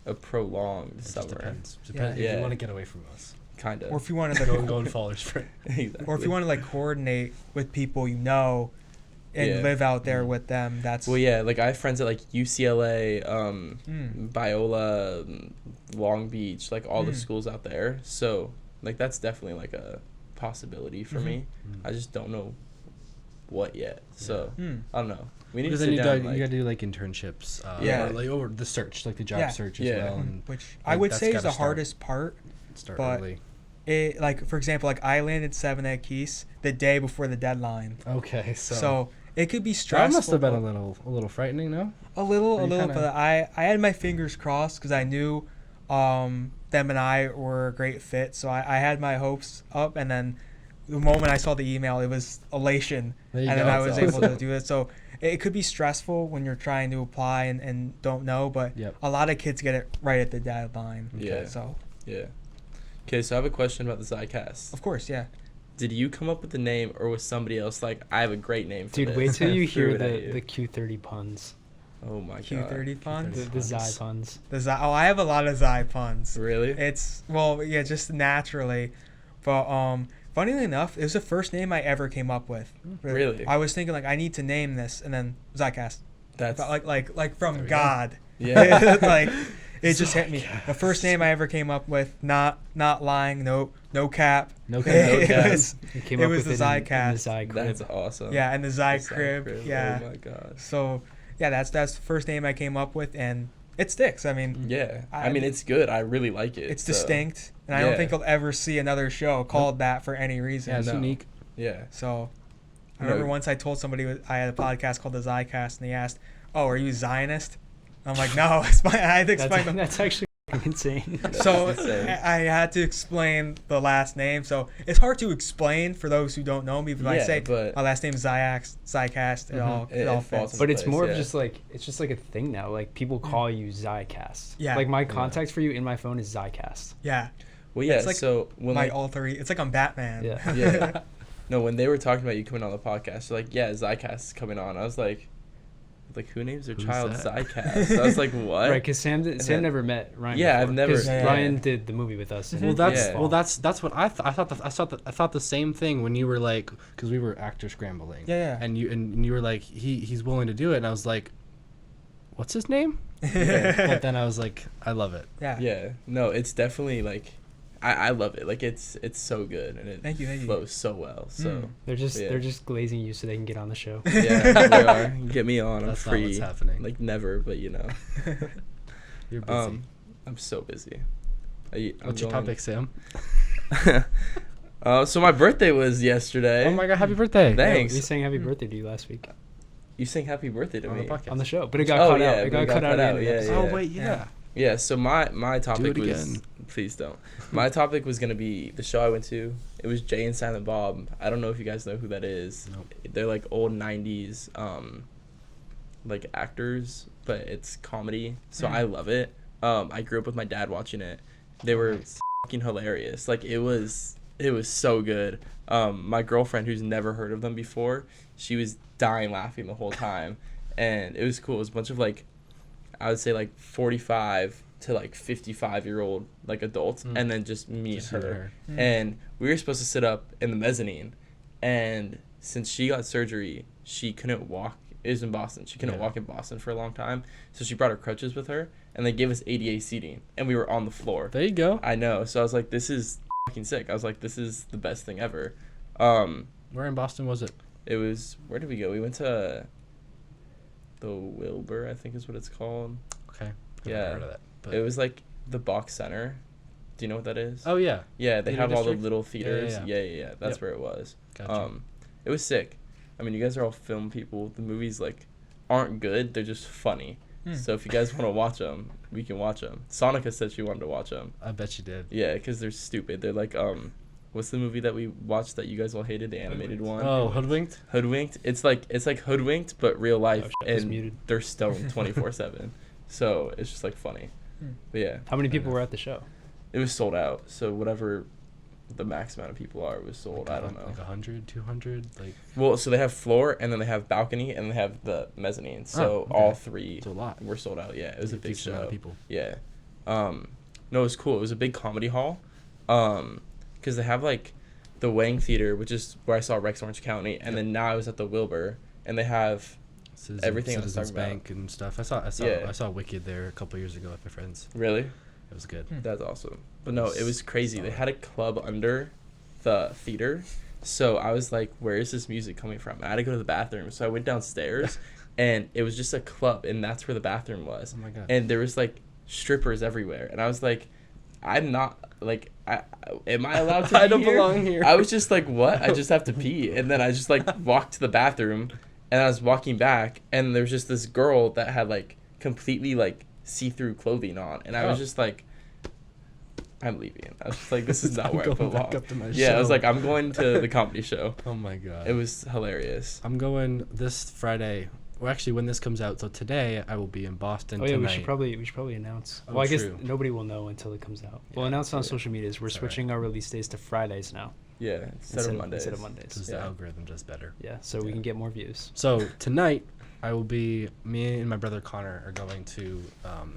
a prolonged It summer? just depends. Yeah. Depends if Yeah. you want to get away from us. Kind of. Or if you want to Go in fall or spring. Exactly. or if you want to like coordinate with people you know and Yeah. live out there with them, that's Well, yeah, like I have friends at like UCLA, Biola, Long Beach, like all the schools out there. So like that's definitely like a possibility for me. I just don't know what yet. So I don't know. We need to Because sit then you down. got like, to do like internships. Yeah. Or the search, like the job Yeah. search as Yeah. well, and which like, I would that's say is gotta the start- hardest part. start but- early. It like for example, like I landed 7 at Keys the day before the deadline, Okay, so it could be that stressful. must have been a little frightening, no? a little, you kinda- but I had my fingers crossed because I knew them and I were a great fit, so I had my hopes up, and then the moment I saw the email, it was elation, There you and then go. I was That's able to awesome. do it. So it could be stressful when you're trying to apply and don't know, but Yep. a lot of kids get it right at the deadline. Yeah. So Yeah. Okay, so I have a question about the Zicast. of course, yeah. Did you come up with the name, or was somebody else like, I have a great name for Dude, this? wait till you Threw hear it at you. the Q30 puns. Oh my Q30 god. puns. The Zai puns. I have a lot of Zai puns. Really? It's just naturally, but funnily enough, it was the first name I ever came up with. Really? I was thinking like I need to name this, and then Zicast. That's Like from There we go. God. yeah. Like it just hit me. The first name I ever came up with, not lying, no cap. No It cap. was- He came It up was with the it in Zicast. the Zai crib. That's awesome. yeah, and the Zai The Zai crib. Yeah. Oh my god. So yeah, that's the first name I came up with, and it sticks. I mean, Yeah. I I- mean, it's good. I really like it. it's so, distinct, and I don't yeah. think I'll ever see another show called that for any reason. Yeah, it's No. unique. Yeah. So I No. remember once I told somebody I had a podcast called the Zicast, and they asked, "Oh, are you a Zionist?" I'm like, "No." I had to explain. That's actually insane. So That's insane. I had to explain the last name. So it's hard to explain for those who don't know me. But if I Yeah, say but- my last name is Zicast, it all It all falls fits. in But it's place, more yeah. of just like it's just like a thing now. Like people call you Zicast. Yeah. Like my contact for you in my phone is Zicast. Yeah, Well, yeah. It's like so when my like, alter. It's like I'm Batman. Yeah. yeah. No, when they were talking about you coming on the podcast, they're like, yeah, Zicast is coming on. I was like, who names their Who's child that? Zicast? I was like, what? Right, because Sam then- never met Ryan. Yeah, I've before, never- 'cause Yeah, Ryan yeah. did the movie with us. Mhm. Well, Yeah. that's what I thought. I thought the same thing when you were like, because we were actor scrambling. Yeah. And you were like, he's willing to do it, and I was like, what's his name? Yeah. But then I was like, I love it. Yeah. Yeah. No, it's definitely like, I love it. Like it's so good and it Thank you. flows so well. So They're just Yeah. they're just glazing you so they can get on the show. yeah, we are. Get me on. I'm That's not free. what's happening. Like never, but you know. You're busy. I'm so busy. What's your topic, Sam? So my birthday was yesterday. Oh my god, happy birthday. Thanks. We sang happy birthday to you last week You sang happy birthday to On the me. podcast. on the show, but it got cut out. It got cut out. At the end of the yeah, episode. Oh yeah. wait, yeah. Yeah, so my topic Do it was again. please don't. My topic was gonna be the show I went to. It was Jay and Silent Bob. I don't know if you guys know who that is. Nope. They're like old '90s like actors, but it's comedy. So I love it. I grew up with my dad watching it. They were Nice. fucking hilarious. Like it was so good. My girlfriend, who's never heard of them before, she was dying laughing the whole time, and it was cool. It was a bunch of like, I would say like 45 to like 55-year-old like adults, and then just me Just and her her. and And we were supposed to sit up in the mezzanine, and since she got surgery, she couldn't walk. It was in Boston. She couldn't Yeah. walk in Boston for a long time, so she brought her crutches with her, and they gave us ADA seating, and we were on the floor. There you go. I know. So I was like, this is fucking sick. I was like, this is the best thing ever. Where in Boston was it? It was, where did we go? We went to the Wilbur, I think is what it's called. Okay. Yeah. Heard of that, but It was like the Box Center. Do you know what that is? oh yeah. Yeah, they Theater have all the District? little theaters. Yeah. Yeah. That's Yep. where it was. Gotcha. It was sick. I mean, you guys are all film people. The movies like aren't good. They're just funny. So if you guys want to watch them, we can watch them. Sonica said she wanted to watch them. I bet you did. Yeah, because they're stupid. They're like, what's the movie that we watched that you guys all hated? The animated one. Oh, Hoodwinked. Hoodwinked. It's like Hoodwinked, but real life, Oh, shit, it's and muted. they're stoned 24/7. So it's just like funny. But yeah, How many people were at the show? it was sold out. So whatever the max amount of people are was sold. I don't know. Like 100, 200, like Well, so they have floor, and then they have balcony, and they have the mezzanine. So okay. all three it's a lot. were sold out. Yeah, it was a big Decent amount show. of people. Yeah. No, it was cool. It was a big comedy hall. Because they have like the Wang Theater, which is where I saw Rex Orange County, and then now I was at the Wilbur, and they have everything I was Citizens talking about. Bank and stuff. Yeah. I saw Wicked there a couple years ago with my friends. Really. It was good. That's awesome. But no, it was crazy. They solid. had a club under the theater. So I was like, where is this music coming from? I had to go to the bathroom. So I went downstairs and it was just a club, and that's where the bathroom was. Oh my god. And there was like strippers everywhere. And I was like, I'm not like, am I allowed to be I don't here? belong here. I was just like, what? I just have to pee. And then I just like walked to the bathroom, and I was walking back, and there was just this girl that had like completely like see-through clothing on, and I was Oh. just like, I'm leaving. I was just like, this is not I'm where I going belong. back up to my Yeah, I was show. like, I'm going to the comedy show. Oh my god. It was hilarious. I'm going this Friday. Well, actually, when this comes out, so today I will be in Boston Oh yeah, tonight. we should probably announce. Oh, Well, I guess true. nobody will know until it comes out. We'll Yeah, announce it on yeah. social medias. We're It's alright. switching our release days to Fridays now Yeah, instead of Mondays. Instead of Mondays. Because Yeah. the algorithm does better. Yeah, so we Yeah. can get more views. So tonight, I will be. Me and my brother Connor are going to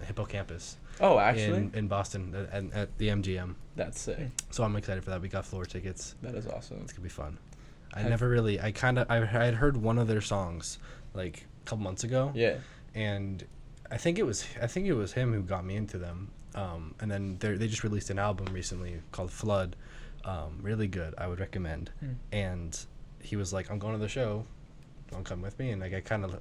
Hippocampus Oh, actually, in Boston at the MGM. that's sick. So I'm excited for that. We got floor tickets. That is awesome. It's gonna be fun. I had heard one of their songs like a couple months ago. Yeah. And I think it was him who got me into them. And then they just released an album recently called Flood. Really good. I would recommend. And he was like, I'm going to the show. Don't come with me. And like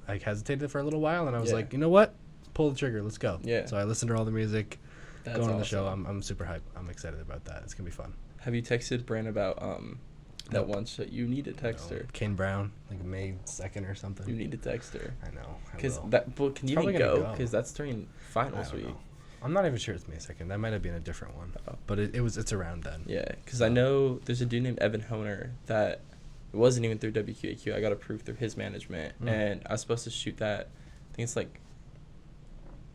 I hesitated for a little while, and I was Yeah. like, you know what? Pull the trigger. Let's go. Yeah. So I listened to all the music. That's Going to the awesome. show. I'm super hyped. I'm excited about that. It's gonna be fun. Have you texted Bran about that Nope. one shit? You need to text her. Kane Brown, like May 2nd or something. You need to text her. I know. Because Will. that book, can you Probably even gonna go? go. Because that's during I finals don't week. know. I'm not even sure it's May 2nd. That might have been a different one. Oh. But it's around then. Yeah, because I know there's a dude named Evan Honer that it wasn't even through WQAQ. I got approved through his management, and I was supposed to shoot that. I think it's like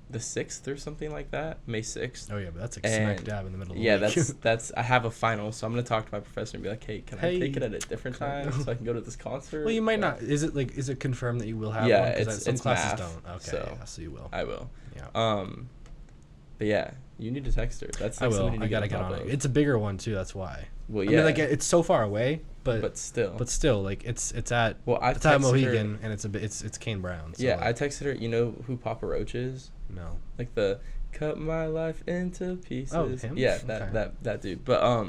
the 6th or something like that, May 6th. Oh yeah, but that's like And smack dab in the middle of the Yeah, week. that's. I have a final, so I'm gonna talk to my professor and be like, "Hey, can I Hey, take it at a different can I time go? so I can go to this concert?" Well, you might But not. Is it confirmed that you will have Yeah, one? 'Cause it's- some it's classes math, don't. Okay, so yeah, so you will. I will. Yeah. But yeah, you need to text her. That's I like will. something to I gotta on get top on it. of. It's a bigger one too. That's why. Well, I yeah, mean, like it's so far away, but still. like it's at Well, I it's at texted her- Mohegan, and it's Kane Brown. So Yeah, I like, texted her. You know who Papa Roach is? no. Like the cut my life into pieces. Oh, him? Yeah, Okay. that dude. But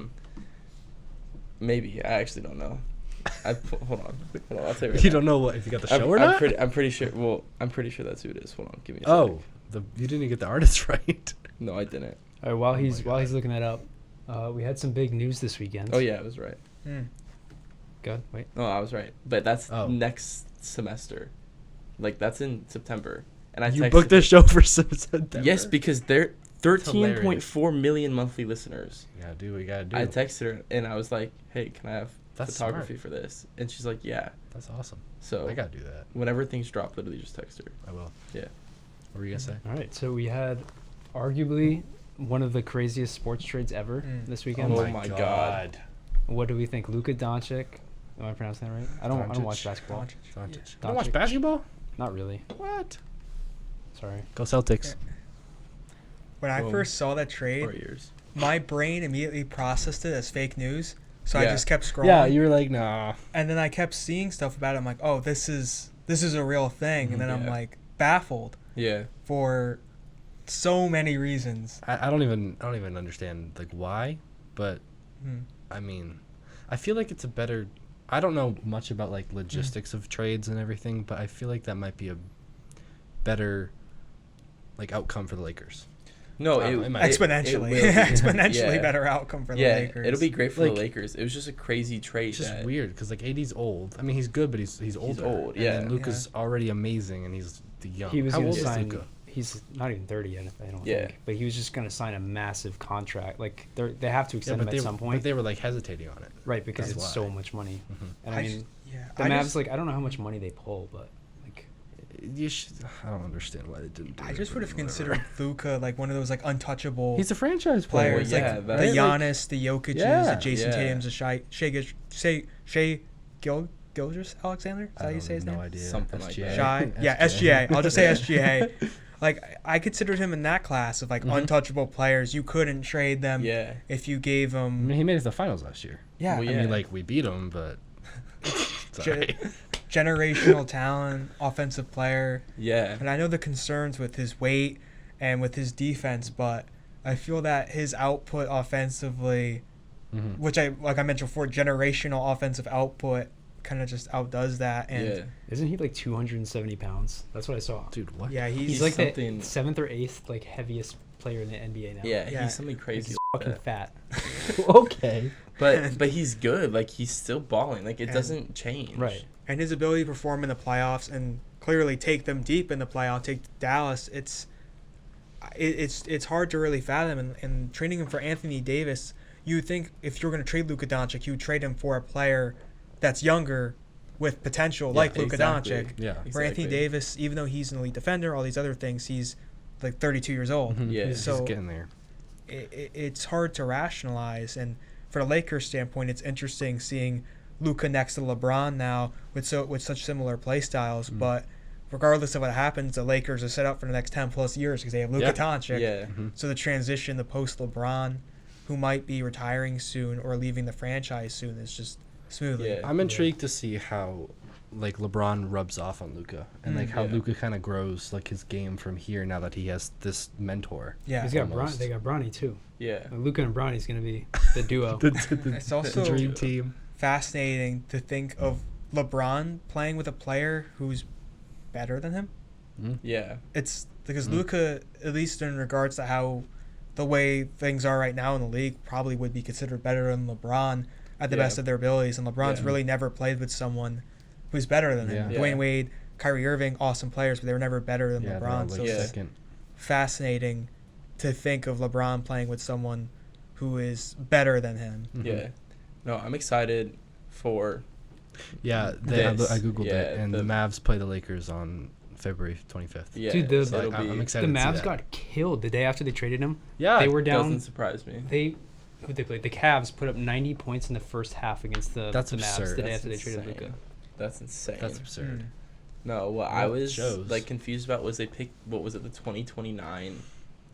maybe I actually don't know. Hold on. I'll tell you. Right You now. don't know what if you got the show or not. I'm pretty sure. Well, I'm pretty sure that's who it is. Hold on, give me a Oh, sec. You didn't get the artist right. No, I didn't. All right, while my he's God. looking that up, we had some big news this weekend. Oh yeah, I was right. Good. Wait. No, I was right. But that's Oh. next semester. Like that's in September. And I You texted booked this show for September. Yes, because they're hilarious. 13.4 million monthly listeners. Yeah, do what you gotta do. I texted her and I was like, "Hey, can I have That's photography smart. for this?" And she's like, "Yeah." That's awesome. So I gotta do that. whenever things drop, literally just text her. I will. Yeah. What were you gonna say? All right. So we had arguably one of the craziest sports trades ever this weekend. Oh my God. What do we think? Luka Doncic. Am I pronouncing that right? I don't watch Doncic. basketball. Doncic. Doncic. You don't watch basketball? Not really. What? Sorry. Go Celtics. When I Boom. first saw that 4 trade, years. my brain immediately processed it as fake news. So I Yeah. just kept scrolling. Yeah, you were like, nah. And then I kept seeing stuff about it. I'm like, oh, this is a real thing. And then I'm Yeah. like baffled Yeah. for so many reasons. I don't even understand like why, but Hmm. I mean, I feel like it's a better. I don't know much about like logistics of trades and everything, but I feel like that might be a better like outcome for the Lakers. No, it might- Exponentially, will be. exponentially Yeah. better outcome for the Yeah, Lakers. it'll be great for Like- the Lakers. It was just a crazy trade. It's just that- weird because like AD's old. I mean, he's good, but he's older. old, And yeah. then Luka's already amazing, and he's the young. He was How going old to is sign. Luka? He's not even 30 yet. I don't Yeah. think. But he was just going to sign a massive contract. Like they have to Yeah, extend but him they at some but point, they were like hesitating on it. right? Because That's it's why. so much money. Mhm. And I I mean, yeah, the I Mavs. just, Like I don't know how much money they pull, but like You should. I don't understand why they didn't. Do I it, just but would have whatever. considered Luka like one of those like untouchable He's a franchise player. players, Well, yeah, like that's- the Giannis, the Jokic's, Yeah, the Jason yeah. Tatum's, the Shea Gilgeous Alexander. Is that how you say his no name? idea. Something like SGA. that. Shy. Yeah, SGA. I'll just say SGA. Like I considered him in that class of like Mhm. untouchable players. You couldn't trade them Yeah. if you gave I them. mean, he made it to the finals last year. Yeah, Well, I yeah. mean, like we beat him, but it's Ge- alright. generational talent, offensive player. Yeah. And I know the concerns with his weight and with his defense, but I feel that his output offensively, Mhm. which I mentioned before, generational offensive output kind of just outdoes that. And Yeah. isn't he like 270 pounds? That's what I saw. Dude, what? yeah, He's he's like something- the 7th or 8th like heaviest player in the NBA now. Yeah. Yeah. He's something Like, crazy. he's like fucking that. fat. Okay. But he's good. Like he's still balling. Like it And- doesn't change. Right. and his ability to perform in the playoffs and clearly take them deep in the playoff, take Dallas. It's hard to really fathom. And trading him for Anthony Davis, you would think if you're going to trade Luka Doncic, you would trade him for a player that's younger with potential, Yeah, like Luka exactly. Doncic. Yeah. Where Anthony Exactly. Davis, even though he's an elite defender, all these other things, he's like 32 years old. Mhm. Yeah. He's So- getting there. It's hard to rationalize. And for the Lakers standpoint, it's interesting seeing Luka next to LeBron now with such similar play styles. Mhm. But regardless of what happens, the Lakers are set up for the next 10 plus years because they have Luka Yeah. Doncic. Yeah. Mhm. So the transition, the post LeBron, who might be retiring soon or leaving the franchise soon, is just smoothly. Yeah. I'm intrigued to see how like LeBron rubs off on Luka and like how Yeah. Luka kind of grows like his game from here now that he has this mentor. Yeah. He's got almost. They got Bronny too. Yeah. Luka and Bronny's gonna be the duo. It's also the dream team. fascinating to think of LeBron playing with a player who's better than him. Yeah. It's because Mhm. Luka, at least in regards to how the way things are right now in the league, probably would be considered better than LeBron at the Yeah. best of their abilities. And LeBron's Yeah. really never played with someone who's better than him. Yeah. Dwayne Yeah. Wade, Kyrie Irving, awesome players, but they were never better than Yeah, LeBron. they're So like Yeah. it's second. fascinating to think of LeBron playing with someone who is better than him. Mhm. Yeah. No, I'm excited for. Yeah, This. I googled Yeah, it, and the the- Mavs play the Lakers on February 25th. Yeah. Dude, the- so it'll Like, be. I'm The excited. to see Mavs that. got killed the day after they traded him. Yeah, They were down. Doesn't surprise me. Who they played? The Cavs put up 90 points in the first half against the That's the Mavs absurd. the day That's after they traded insane. Luka. That's insane. That's absurd. No, what I Well, it was shows. like confused about was they picked what was it, the 2029.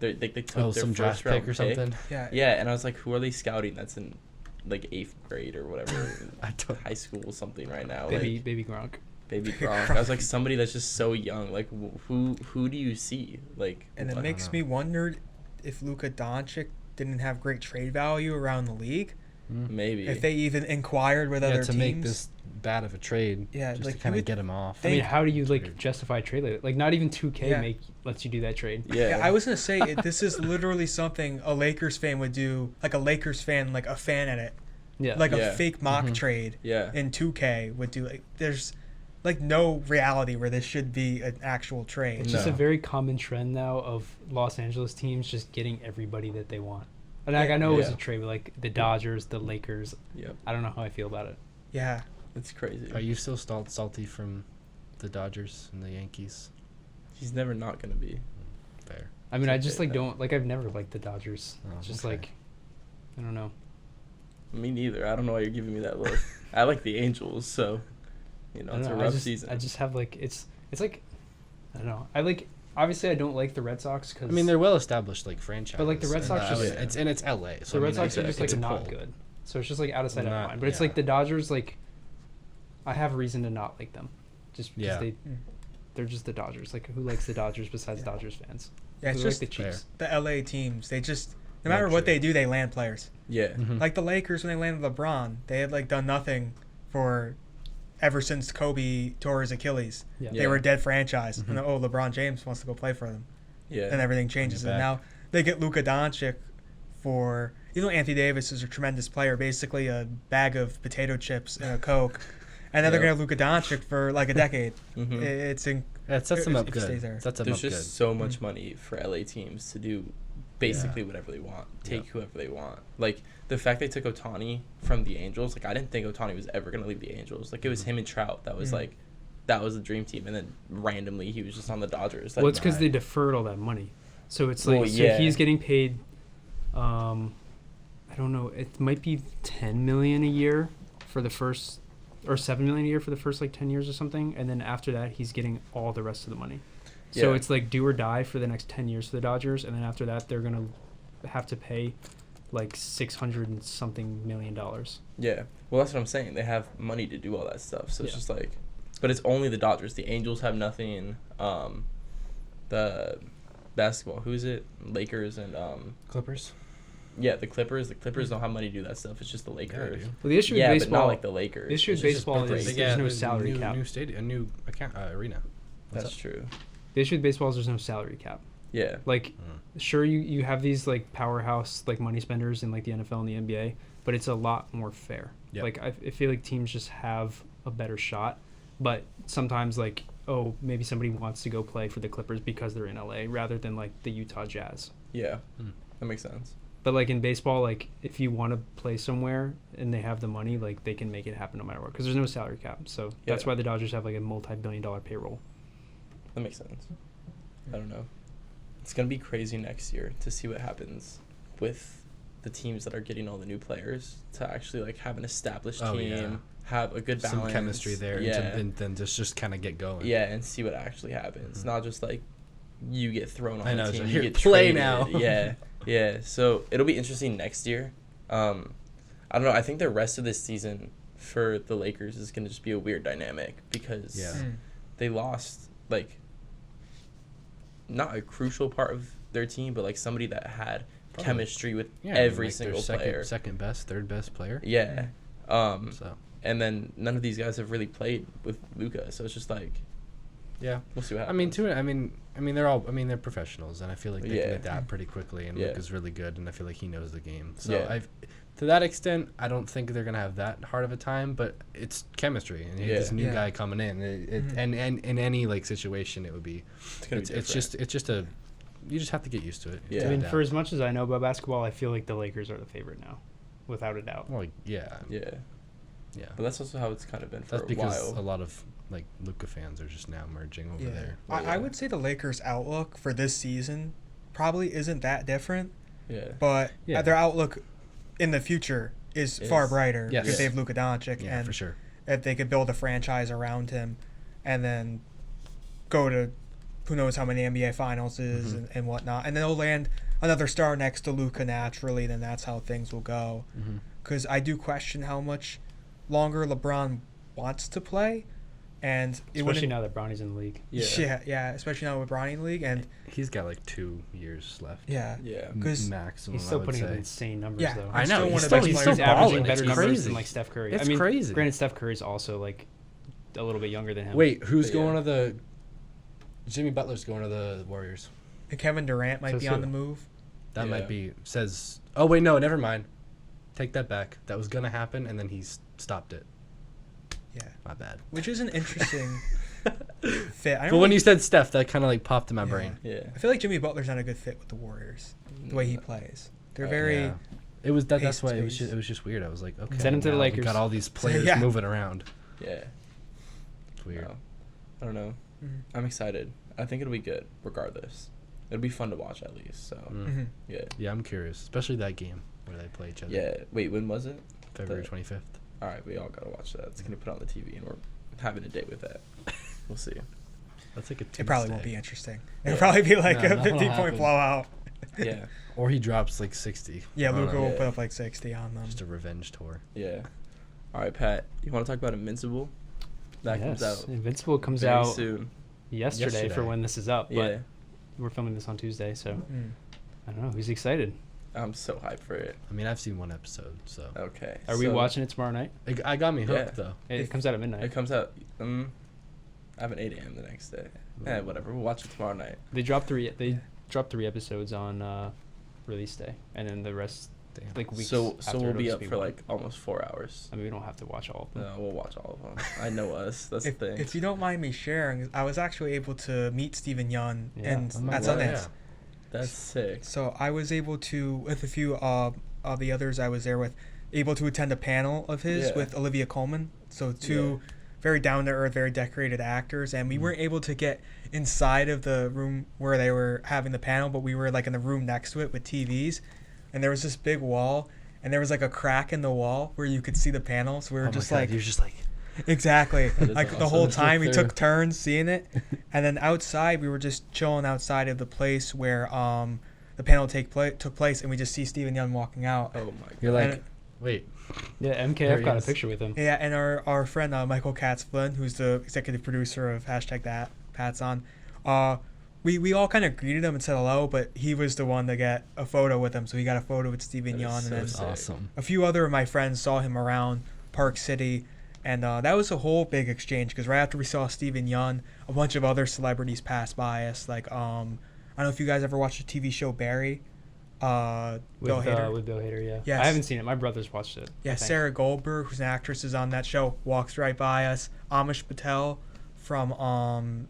They took Oh, their some draft first round pick or something. Yeah. Yeah, and I was like, who are they scouting? That's in like 8th grade or whatever, I don't. high school something right now. Baby Gronk. Baby Gronk. I was like somebody that's just so young. Like who do you see? Like And it what? makes me wonder if Luka Doncic didn't have great trade value around the league Maybe. If they even inquired with other to teams. make this bad of a trade, Yeah, just like, to you kind of would get him off. I mean, how do you like Weird. justify a trade like that? Like not even 2K Yeah. lets you do that trade. Yeah. I was gonna say this is literally something a Lakers fan would do, like a Lakers fan, like a fan edit, Yeah. like Yeah. a fake mock Mhm. trade Yeah. in 2K would do. Like, there's like no reality where this should be an actual trade. It's just a No. very common trend now of Los Angeles teams just getting everybody that they want. And like, I know it was Yeah. a trade with like the Dodgers, the Lakers. Yep. I don't know how I feel about it. Yeah, It's crazy. Are you still salty from the Dodgers and the Yankees? He's never not gonna be. Fair. I mean, I just Okay, like then. don't like I've never liked the Dodgers. Oh, It's just okay. like I don't know. Me neither. I don't know why you're giving me that look. I like the Angels, so you know I it's a don't know, rough season. I just have like it's like I don't know. I like obviously I don't like the Red Sox because I mean, they're well established like franchise. But, like, the Red Sox just- it's LA. So the Red I mean, Sox are just it's like a not pull. good. So it's just like out of sight, out of Not- mind. But it's yeah. like the Dodgers, like I have reason to not like them, just because Yeah. they're just the Dodgers. Like who likes the Dodgers besides Yeah. Dodgers fans? yeah. It's Who just like the Chiefs. the LA teams. They just no Not matter what true. they do, they land players. Yeah. Mhm. Like the Lakers when they landed LeBron, they had like done nothing for ever since Kobe tore his Achilles. Yeah. They were a dead franchise, Mhm. and then, LeBron James wants to go play for them, Yeah. and everything changes. And back. now they get Luka Doncic for Anthony Davis is a tremendous player, basically a bag of potato chips and a Coke, and then they're Yeah. gonna have Luka Doncic for like a decade. Mhm. It's in, Yeah, it sets them up if he good. stays there. Sets them There's up just good. so much money for LA teams to do basically Yeah. whatever they want. Take Yeah. whoever they want. Like the fact they took Ohtani from the Angels, like I didn't think Ohtani was ever gonna leave the Angels. Like it was him and Trout that was Mhm. like that was the dream team, and then randomly he was just on the Dodgers. Like, Well, it's because nah. they deferred all that money, so it's like Well, so yeah. he's getting paid. I don't know. It might be 10 million a year for the first, or 7 million a year for the first like 10 years or something, and then after that he's getting all the rest of the money. So Yeah. it's like do or die for the next 10 years for the Dodgers, and then after that they're gonna have to pay like $600 and something million. Yeah. Well, that's what I'm saying. They have money to do all that stuff. So it's Yeah. just like, but it's only the Dodgers. The Angels have nothing. The basketball, who's it? Lakers and Clippers. yeah, the Clippers. The Clippers don't have money to do that stuff. It's just the Lakers. dude. Well, the issue Yeah, with but baseball, not like the Lakers. the issue with It's just baseball the is break. there's no salary new, cap. New stadium, a new arena. What's That's up? true. The issue with baseball is there's no salary cap. Yeah. Like, Mm. sure, you have these like powerhouse like money spenders in like the NFL and the NBA, but it's a lot more fair. Yep. Like I feel like teams just have a better shot, but sometimes like maybe somebody wants to go play for the Clippers because they're in LA rather than like the Utah Jazz. Yeah. Mm. That makes sense. But like in baseball, like if you want to play somewhere and they have the money, like they can make it happen no matter what because there's no salary cap. So that's Yeah. why the Dodgers have like a multi-billion-dollar payroll. That makes sense. I don't know. It's gonna be crazy next year to see what happens with the teams that are getting all the new players to actually like have an established Oh, team, yeah. have a good balance, Some chemistry there, yeah, and then just kind of get going. yeah, and see what actually happens. Mhm. Not just like you get thrown on I know, the it's team, like, you "Here, get play traded." now. Yeah, yeah. So it'll be interesting next year. I don't know. I think the rest of this season for the Lakers is gonna just be a weird dynamic because Yeah. they lost like not a crucial part of their team, but like somebody that had Probably. chemistry with Yeah, I mean, every like, their single player. second best, third best player. Yeah. So And then none of these guys have really played with Luka, so it's just like yeah, we'll see what I happens. mean, they're professionals, and I feel like they Yeah. can adapt pretty quickly. And Yeah. Luke is really good, and I feel like he knows the game. So Yeah. to that extent, I don't think they're gonna have that hard of a time. But it's chemistry, and Yeah. this new Yeah. guy coming in, Mhm. and in any like situation, it would be. It's gonna be different. It's just a. You just have to get used to it. Yeah. I mean, Adapt. for as much as I know about basketball, I feel like the Lakers are the favorite now, without a doubt. Well, yeah, Yeah. yeah. But that's also how it's kind of been for That's a because while. a lot of like Luka fans are just now merging over Yeah. there. I would say the Lakers' outlook for this season probably isn't that different, Yeah. but Yeah. their outlook in the future is far Is- brighter Yes. because they have Luka Doncic, Yeah, and for sure. if they could build a franchise around him, and then go to who knows how many NBA finals is Mhm. and whatnot, and then they'll land another star next to Luka naturally, then that's how things will go. Mm-hmm. Because I do question how much longer LeBron wants to play, and it Especially wouldn't. now that Bronny's in the league. Yeah, especially now with Bronny in the league, and He's got like 2 years left. yeah, Yeah. 'Cause maximum. He's still I would putting up say. insane numbers Yeah, though. I he's know. still one He's of still, the he's best still He's players. averaging balling. better It's numbers crazy. than like Steph Curry. It's I mean, crazy. Granted, Steph Curry's also like a little bit younger than him. Wait, who's But yeah. going to the? Jimmy Butler's going to the Warriors. and Kevin Durant might So be who? on the move. That Yeah. might be says. Oh wait, no, never mind. Take that back. That was gonna happen, and then he's stopped it. Yeah, My bad. which is an interesting fit. I But don't when really- you said Steph, that kind of like popped in my Yeah. brain. Yeah. I feel like Jimmy Butler's not a good fit with the Warriors. The way he plays, they're very. Yeah. It was that. That's Pace, why it was. pace. Just, it was just weird. I was like, okay. Send him to the now we Lakers. got all these players Yeah. moving around. Yeah. It's weird. No. I don't know. Mhm. I'm excited. I think it'll be good, regardless. It'll be fun to watch at least. So Mm. yeah. Yeah, I'm curious, especially that game where they play each other. Yeah. Wait, when was it? February the- 25th. All right, we all gotta watch that. It's gonna put on the TV, and we're having a day with that. We'll see. That's like a Tuesday. It probably won't be interesting. It'll Yeah. probably be like No, a nothing'll 50-point happen. blowout. Yeah. Or he drops like 60. Yeah, I don't Luka know. will Yeah. put up like 60 on them. Just a revenge tour. Yeah. All right, Pat. You want to talk about Invincible? That yes. comes out Invincible comes very out soon. yesterday for when this is up. Yeah. But we're filming this on Tuesday, so Mm. I don't know. Who's excited? I'm so hyped for it. I mean, I've seen one episode, so Okay. Are we so watching it tomorrow night? I got me hooked Yeah. though. It comes out at midnight. It comes out. I have an 8 a.m. the next day. Whatever. We'll watch it tomorrow night. They dropped three episodes on release day, and then the rest Damn. like weeks. So after we'll it'll be just up for one. like almost 4 hours. I mean, we don't have to watch all of them. No, we'll watch all of them. I know us. That's If, the thing. if you don't mind me sharing, I was actually able to meet Stephen Yeun Yeah. and Oh my at God, Sundance. yeah. That's sick. So I was able to, with a few of the others I was there with, able to attend a panel of his Yeah. with Olivia Colman. So two very down to earth, very decorated actors, and we weren't able to get inside of the room where they were having the panel, but we were like in the room next to it with TVs, and there was this big wall, and there was like a crack in the wall where you could see the panel. So we were Oh my just God, like, you're just like exactly, That is like the awesome. whole Just time we look took through. turns seeing it, and then outside we were just chilling outside of the place where the panel took place, and we just see Stephen Yeun walking out. Oh my god. you're like And- wait. Yeah, There MKF he got a is. picture with him. Yeah, and our friend Michael Katz-Flynn, who's the executive producer of #that Pat's on, we all kind of greeted him and said hello, but he was the one to get a photo with him, so he got a photo with Stephen That is Yeun, so and then sick. Awesome. a few other of my friends saw him around Park City, and that was a whole big exchange because right after we saw Stephen Yeun, a bunch of other celebrities passed by us. Like I don't know if you guys ever watched the TV show Barry. Bill Hader. With Bill Hader, yeah. Yes. I haven't seen it. My brother's watched it. Yeah, I think. Sarah Goldberg, who's an actress, is on that show. Walks right by us. Amish Patel from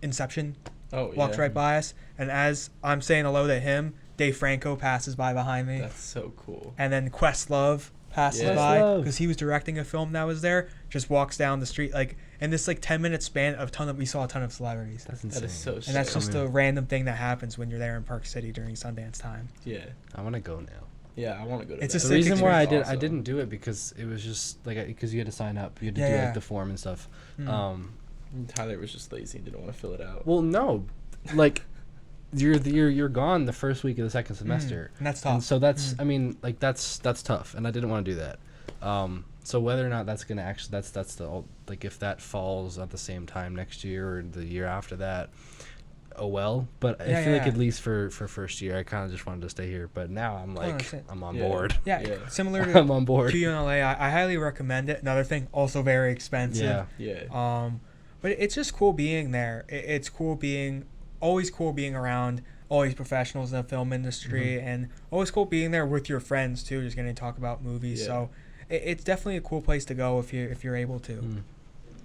Inception Oh yeah. walks right by us, and as I'm saying hello to him, Dave Franco passes by behind me, That's so cool. and then Questlove passes Yeah. by Questlove. because he was directing a film that was there. Just walks down the street like in this like 10-minute span we saw a ton of celebrities, That's insane. That is so sick. and that's just a Coming. random thing that happens when you're there in Park City during Sundance time. Yeah. I want to go now. Yeah, I want to go to It's that. a The sick reason why experience. I didn't do it because it was just like because you had to sign up. You had to Yeah, do yeah. like the form and stuff. Mm. Tyler was just lazy and didn't want to fill it out. Well, no, like you're gone the first week of the second semester, And that's and tough. so that's I mean like that's tough, and I didn't want to do that. So whether or not that's gonna actually that's the like if that falls at the same time next year or the year after that, oh well. But I Yeah, feel like yeah. at least for first year, I kind of just wanted to stay here. But now I'm like understand. I'm on Yeah. board. yeah, Yeah. similar to I'm on board. QUNLA, I highly recommend it. Another thing, also very expensive. Yeah. Yeah. But it's just cool being there. It's always cool being around all these professionals in the film industry, and always cool being there with your friends too, just getting to talk about movies. Yeah. So it's definitely a cool place to go if you're able to. Mm.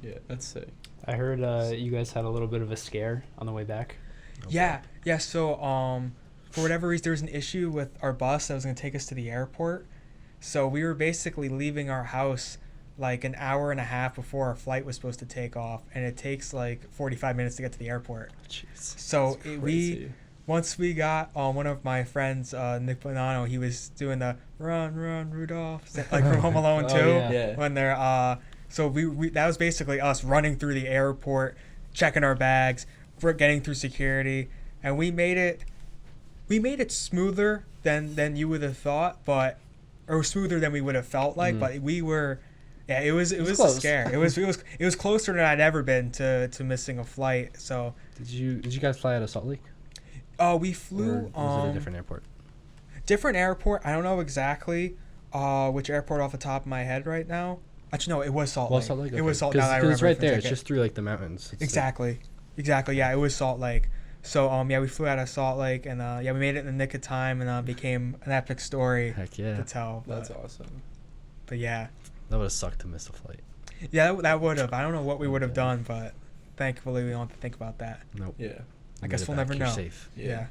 Yeah. That's sick. I heard you guys had a little bit of a scare on the way back. Yeah. So for whatever reason, there was an issue with our bus that was going to take us to the airport. So we were basically leaving our house like an hour and a half before our flight was supposed to take off, and it takes like 45 minutes to get to the airport. Jeez. So That's crazy. once we got one of my friends, Nick Bonanno, he was doing the "Run, Run, Rudolph," like from Home Alone Oh, 2. yeah. Yeah. When they're so we that was basically us running through the airport, checking our bags, getting through security, and we made it smoother than you would have thought, or smoother than we would have felt like. Mhm. But Yeah, it was a close. scare. It was closer than I'd ever been to missing a flight. So Did you guys fly out of Salt Lake? we flew Or was it a different airport? different airport. I don't know exactly which airport off the top of my head right now. Actually, no, it was Salt Lake. Salt Lake. It was Salt Lake. Now that I Because it's remember right for a there. It's second. just through like the mountains. It's Exactly. Yeah, it was Salt Lake. So yeah, we flew out of Salt Lake, and yeah, we made it in the nick of time, and became an epic story Heck yeah. to tell. That's awesome. But yeah, That would have sucked to miss a flight. yeah, that would have. I don't know what we would have done, but thankfully we don't have to think about that. Nope. Yeah. I You guess made it we'll back. never You're know. safe. Yeah.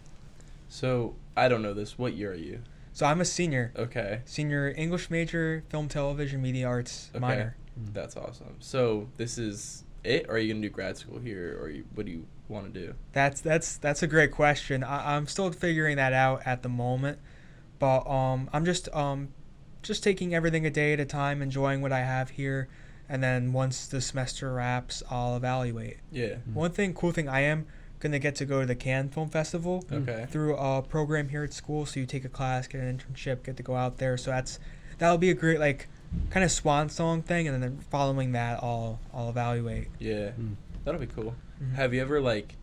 So I don't know this. What year are you? So I'm a senior, Okay. senior English major, film, television, media arts Okay. minor. That's awesome. So this is it, or are you gonna do grad school here, or what do you want to do? That's a great question. I'm still figuring that out at the moment, but I'm just taking everything a day at a time, enjoying what I have here, and then once the semester wraps, I'll evaluate. Yeah. Cool thing, I am gonna get to go to the Cannes Film Festival Okay. through a program here at school. So you take a class, get an internship, get to go out there. So that'll be a great like kind of swan song thing, and then following that, I'll evaluate. Yeah. Mm. That'll be cool. Mhm. Have you ever like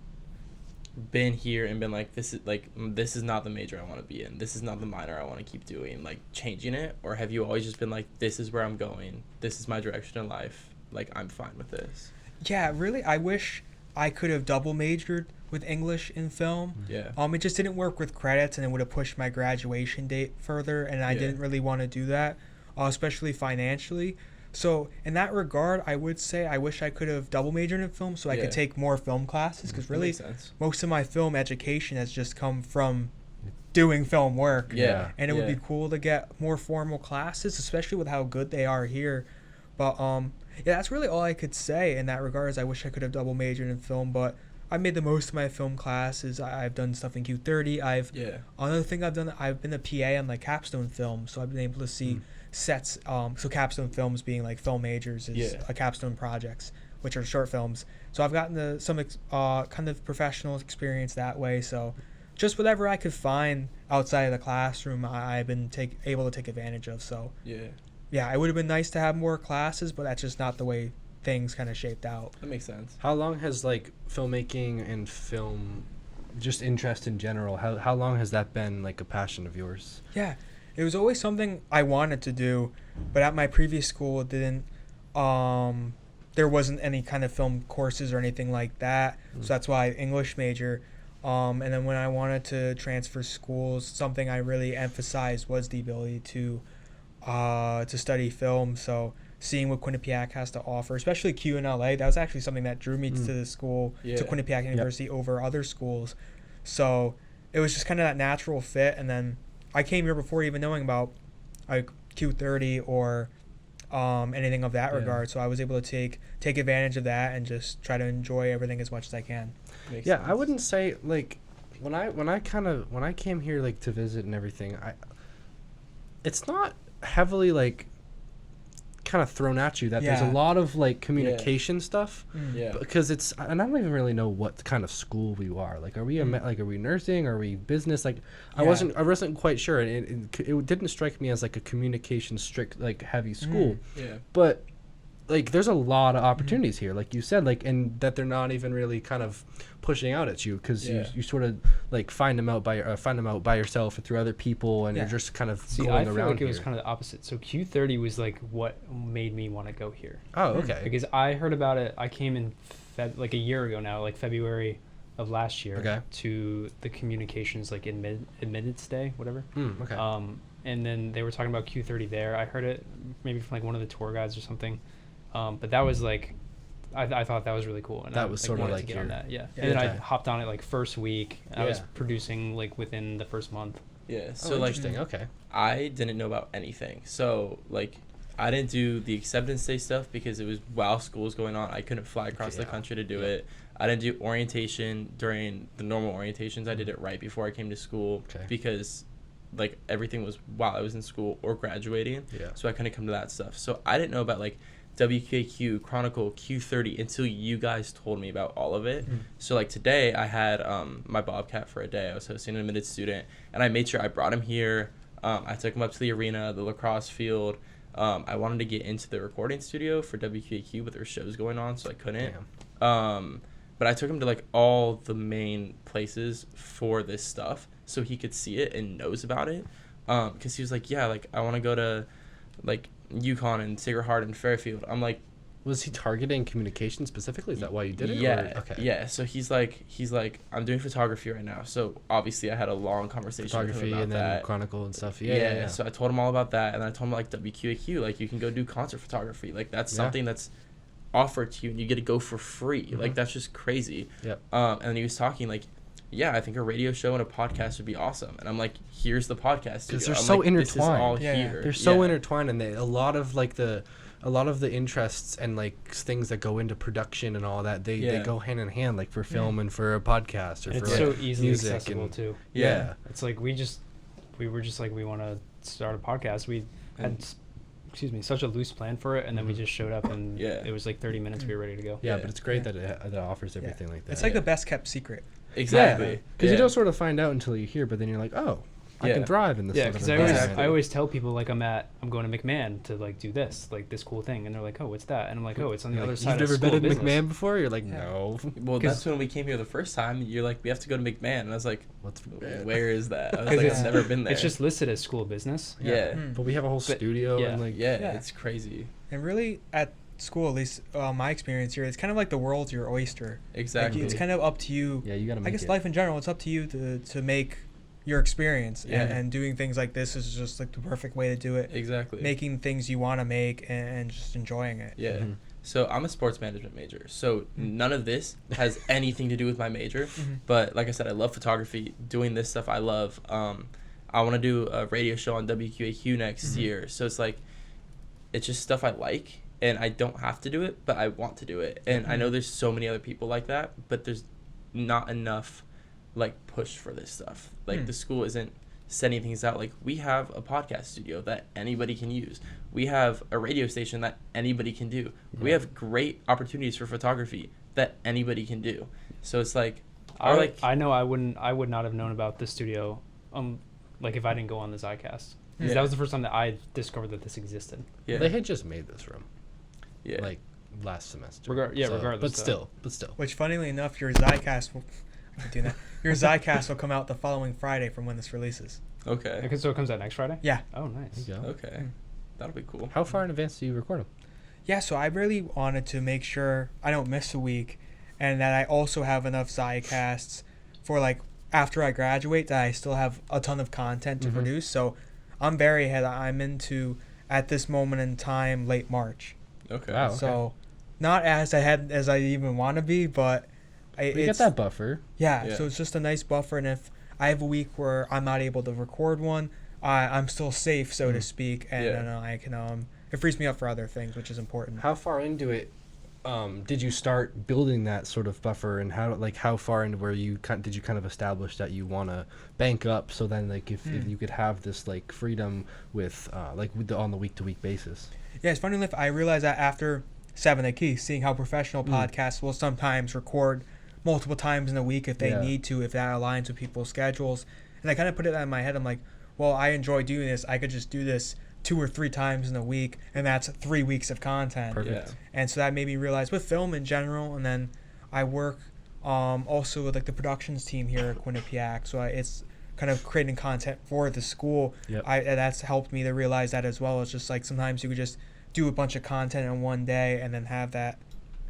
been here and been like, this is not the major I want to be in. This is not the minor I want to keep doing. Like changing it, or have you always just been like, this is where I'm going. This is my direction in life. Like I'm fine with this. Yeah, really, I wish I could have double majored with English in film. Yeah. It just didn't work with credits, and it would have pushed my graduation date further, and I Yeah. didn't really want to do that, especially financially. So in that regard, I would say I wish I could have double majored in film so I Yeah. could take more film classes, because That really makes sense. most of my film education has just come from doing film work. Yeah. And it would Yeah. be cool to get more formal classes, especially with how good they are here. But yeah, that's really all I could say in that regard. Is I wish I could have double majored in film, but I made the most of my film classes. I've done stuff in Q30. Yeah. Another thing I've done, I've been a PA on like capstone films, so I've been able to see sets. So capstone films being like film majors is Yeah. a capstone projects, which are short films. So I've gotten some kind of professional experience that way. So just whatever I could find outside of the classroom, I've been able to take advantage of. So Yeah. yeah, it would have been nice to have more classes, but that's just not the way things kind of shaped out. That makes sense. How long has like filmmaking and film, just interest in general, how long has that been like a passion of yours? Yeah, it was always something I wanted to do, but at my previous school, it didn't. There wasn't any kind of film courses or anything like that, so that's why English major. And then when I wanted to transfer schools, something I really emphasized was the ability to study film. So seeing what Quinnipiac has to offer, especially QNLA, that was actually something that drew me to the school, Yeah. to Quinnipiac University over other schools. So it was just kind of that natural fit. And then I came here before even knowing about like Q30 or anything of that Yeah. regard. So I was able to take advantage of that and just try to enjoy everything as much as I can. Makes Yeah, sense. I wouldn't say like when I came here like to visit and everything, it's not heavily like kind of thrown at you that there's a Yeah. lot of like communication stuff Yeah. because and I don't even really know what kind of school we are. Like, are we are we nursing? Are we business? Like, I Yeah. wasn't quite sure, and it didn't strike me as like a communication strict like heavy school, Yeah. but like there's a lot of opportunities here, like you said, like, and that they're not even really kind of pushing out at you because Yeah. you sort of like find them out by yourself or through other people, and Yeah. you're just kind of See, going I feel around like it was here. kind of the opposite. So Q30 was like what made me want to go here. Oh, okay. Because I heard about it. I came in like a year ago now, like February of last year, Okay. to the communications like admittance day, whatever. Okay. And then they were talking about Q30 there. I heard it maybe from like one of the tour guides or something. But that was like, I thought that was really cool. And That I, was sort of wanted like to get on your- that. Yeah. Yeah. And then I Okay. hopped on it like first week. And I was Yeah. producing like within the first month. Yeah. Oh, So like interesting. Okay. I didn't know about anything. So like I didn't do the acceptance day stuff because it was while school was going on. I couldn't fly across the Yeah. country to do Yeah. it. I didn't do orientation during the normal orientations. I did it right before I came to school Okay. because like everything was while I was in school or graduating. Yeah. So I couldn't come to that stuff. So I didn't know about like WKQ, Chronicle, Q30 until you guys told me about all of it. So like today I had my Bobcat for a day. I was hosting an admitted student and I made sure I brought him here. I took him up to the arena, the lacrosse field. I wanted to get into the recording studio for WQAQ, but there were shows going on, so I couldn't. But I took him to like all the main places for this stuff so he could see it and knows about it. Because he was like, yeah, like I want to go to like UConn and Sacred Heart and Fairfield. I'm like, was he targeting communication specifically? Is that why you did it? Yeah. Or? Okay. Yeah. So he's like, I'm doing photography right now. So obviously I had a long conversation Photography with him about and then that. Chronicle and stuff. Yeah. So I told him all about that, and I told him like WQAQ, like you can go do concert photography. Like that's something that's offered to you, and you get to go for free. Like that's just crazy. Yep. And then he was talking like, yeah, I think a radio show and a podcast would be awesome. And I'm like, here's the podcast. Because studio. they're I'm so like, intertwined. This is all Yeah. here. They're so intertwined, and a lot of the interests and like things that go into production and all that, they go hand in hand, like for film and for a podcast or And for it's so easily music accessible and, too. Yeah. It's like we were just like, we want to start a podcast. We had such a loose plan for it, and then we just showed up, and it was like 30 minutes. We were ready to go. Yeah, but it's great that it offers everything like that. It's like the best kept secret. Exactly. Because you don't sort of find out until you hear, but then you're like, oh, I can thrive in this. Yeah, sort of because environment. I always tell people like I'm going to McMahon to like do this cool thing, and they're like, oh, what's that? And I'm like, oh, it's on the You're other like, side. You've of never school been at business. McMahon before? You're like, no. Well, that's when we came here the first time. You're like, we have to go to McMahon, and I was like, What's where is that? I was 'Cause like, it's- I've never been there. It's just listed as school business. Yeah. But we have a whole studio yeah. and like Yeah, it's crazy. And really, at school, at least my experience here, it's kind of like the world's your oyster. Exactly. Like, it's kind of up to you. Yeah, you gotta make I guess it. life in general, it's up to you to make your experience. Yeah. And doing things like this is just like the perfect way to do it. Exactly. Making things you want to make and just enjoying it. Yeah. Mhm. So I'm a sports management major. So none of this has anything to do with my major. Mhm. But like I said, I love photography. Doing this stuff I love. I want to do a radio show on WQAQ next year. So it's like, it's just stuff I like, and I don't have to do it, but I want to do it. And I know there's so many other people like that, but there's not enough like push for this stuff. Like the school isn't sending things out. Like we have a podcast studio that anybody can use. We have a radio station that anybody can do. We have great opportunities for photography that anybody can do. So it's like, I know I would not have known about this studio, like if I didn't go on the Zicast. 'Cause that was the first time that I discovered that this existed. yeah, They had just made this room yeah, like last semester. Regardless, But though. still. Which, funnily enough, your Zicast will do that. Your Zicast will come out the following Friday from when this releases. okay, Okay, so it comes out next Friday? Yeah. Oh, nice. There you go. okay, that'll be cool. How far in advance do you record them? Yeah, so I really wanted to make sure I don't miss a week, and that I also have enough Zicasts for like after I graduate, that I still have a ton of content to produce. So I'm very ahead. I'm into, at this moment in time, late March. Okay. Wow. Okay. So not as ahead as I even want to be, but You get it's that buffer. yeah. So it's just a nice buffer, and if I have a week where I'm not able to record one, I'm still safe, so to speak, and Yeah. I can it frees me up for other things, which is important. How far into it did you start building that sort of buffer, and how far into where did you kind of establish that you want to bank up, so then like if you could have this like freedom with on the week to week basis? Yeah, it's funny enough, I realized that after 7 the Key, seeing how professional podcasts will sometimes record multiple times in a week if they need to, if that aligns with people's schedules. And I kind of put it in my head, I'm like, well, I enjoy doing this. I could just do this 2 or 3 times in a week, and that's 3 weeks of content. Perfect. Yeah. And so that made me realize with film in general, and then I work also with like the productions team here at Quinnipiac, so it's kind of creating content for the school. Yep. That's helped me to realize that as well. It's just like sometimes you could just do a bunch of content in one day and then have that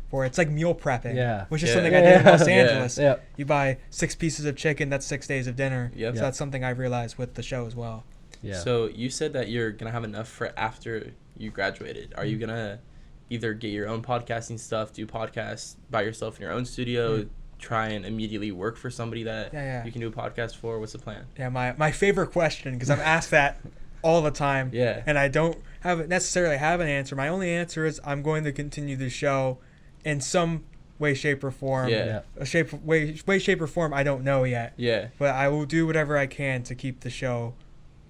for it's like meal prepping, which is something I did in Los Angeles. Yeah. You buy 6 pieces of chicken, that's 6 days of dinner. Yep. So that's something I realized with the show as well. Yeah. So you said that you're gonna have enough for after you graduated. Are you gonna either get your own podcasting stuff, do podcasts by yourself in your own studio, try and immediately work for somebody that you can do a podcast for? What's the plan? Yeah, my favorite question, because I'm asked that all the time. Yeah. And I don't necessarily have an answer. My only answer is I'm going to continue the show in some way, shape, or form. Yeah. Way, shape, or form, I don't know yet. Yeah. But I will do whatever I can to keep the show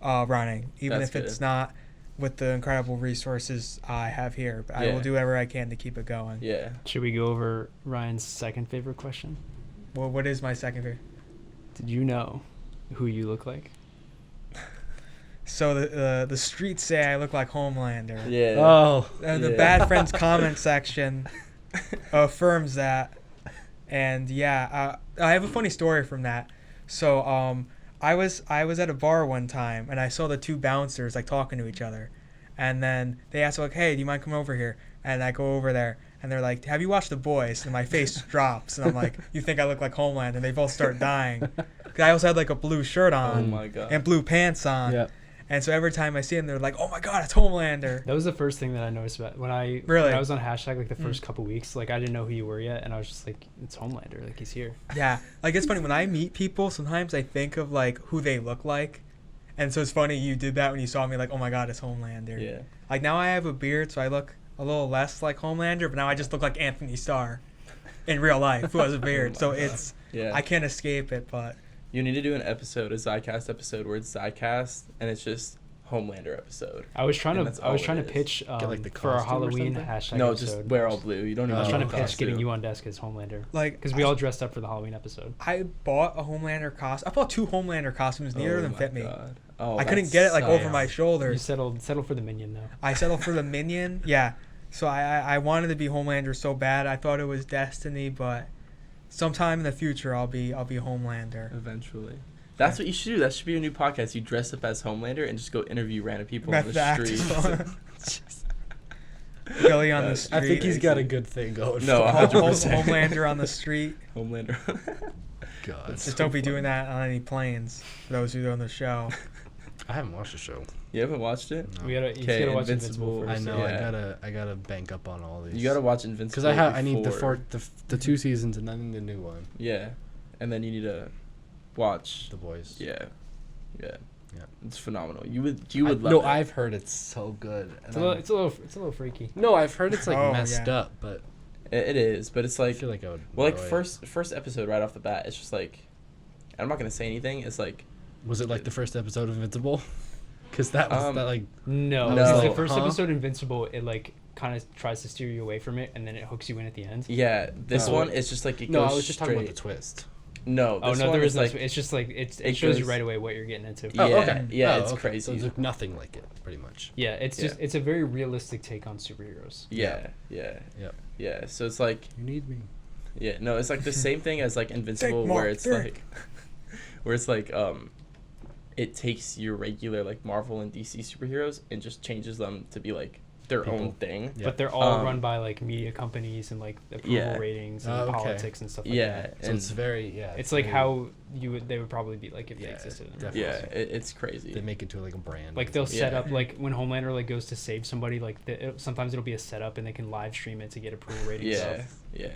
running, even That's if it's good. not with the incredible resources I have here. But I will do whatever I can to keep it going. Yeah. Should we go over Ryan's second favorite question? Well, what is my second favorite? Did you know who you look like? So the streets say I look like Homelander. Yeah. Oh, The Yeah. Bad Friends comment section affirms that. And yeah, I have a funny story from that. So I was at a bar one time and I saw the two bouncers like talking to each other, and then they asked like, "Hey, do you mind coming over here?" And I go over there and they're like, "Have you watched The Boys?" And my face drops and I'm like, "You think I look like Homeland?" And they both start dying. 'Cause I also had like a blue shirt Oh on my god. and blue pants on. yeah. And so every time I see them, they're like, "Oh my God, it's Homelander." That was the first thing that I noticed about when I Really? when I was on hashtag like the first couple weeks. Like I didn't know who you were yet, and I was just like, it's Homelander. Like he's here. Yeah, like it's funny when I meet people. Sometimes I think of like who they look like, and so it's funny you did that when you saw me. Like, oh my God, it's Homelander. Yeah. Like now I have a beard, so I look a little less like Homelander. But now I just look like Anthony Starr in real life, who has a beard. So it's Yeah. I can't escape it. But You need to do an episode, a Zicast episode, where it's Zicast and it's just Homelander episode. I was trying And to that's I was all trying it to is. pitch like, the for our costume or Halloween something? hashtag No, episode. just wear all blue. You don't I even was Oh, trying to need a pitch costume. getting you on desk as Homelander like because we all dressed up for the Halloween episode. I bought a Homelander costume. I bought 2 Homelander costumes. Neither of them my fit me. God. Oh, I that couldn't get it like over sucks. my You shoulders. settle for the Minion though. I settled for the Minion. Yeah. So I wanted to be Homelander so bad. I thought it was destiny, but sometime in the future I'll be Homelander. Eventually. That's what you should do. That should be a new podcast. You dress up as Homelander and just go interview random people on Method the acting. street. Billy on the I street. I think he's got a good thing going. No, for him. 100%. Homelander on the street. Homelander. God, Just don't be doing that on any planes. For those who don't know the show. I haven't watched the show. You haven't watched it? No. We gotta you just 'Kay, gotta watch Invincible. Invincible I first. know. Yeah. I gotta bank up on all these. You gotta watch Invincible. because I need the 2 seasons and then the new one, Yeah, and then you need to watch. The Boys. Yeah, yeah, Yeah. It's phenomenal. You would love No, it. I've heard it's so good. and It's a little freaky. no, I've heard it's like Oh, messed yeah. up, but It is, but it's I like feel like I would. well, like enjoy it. first episode right off the bat. It's just like I'm not gonna say anything. It's like Was it like the first episode of Invincible? Because that was that like. No, No. because the first Huh? episode Invincible, it like kind of tries to steer you away from it, and then it hooks you in at the end. yeah, this Oh. one is just like it No, goes I was just straight. talking about the twist. No, Oh this no, one there is no. like It's just like it it shows you goes- right away what you're getting into. Yeah, Oh, okay. yeah, Oh, it's okay. crazy. So it's nothing like it, pretty much. Yeah, it's Yeah. just it's a very realistic take on superheroes. yeah, yeah, Yep. yeah. So it's like You need me. yeah, no, it's like the same thing as like Invincible, Take Mark where it's 3. like, where it's like it takes your regular like Marvel and DC superheroes and just changes them to be like their own People. thing. Yeah. But they're all Um, run by like media companies and like approval Yeah. ratings and Oh, okay. politics and stuff like Yeah, that. So and it's very It's like very- how they would probably be like if Yeah, they existed. In definitely. yeah, it's crazy. they make it to like a brand. Like they'll set Yeah. up like when Homelander like goes to save somebody like sometimes it'll be a setup and they can live stream it to get approval ratings. Yeah, Stuff. yeah.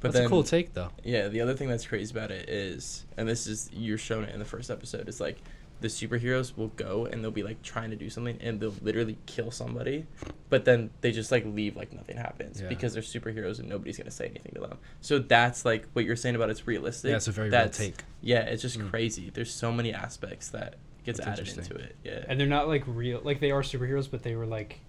That's then, a cool take though. Yeah, the other thing that's crazy about it is, and this is you're shown it in the first episode, is like the superheroes will go and they'll be like trying to do something and they'll literally kill somebody, but then they just like leave like nothing happens Yeah. because they're superheroes and nobody's gonna say anything to them. So that's like what you're saying about it's realistic. Yeah, it's a very real that's, take. Yeah, it's just Mm. crazy. There's so many aspects that gets That's added interesting. into it. Yeah. And they're not like real like they are superheroes, but they were like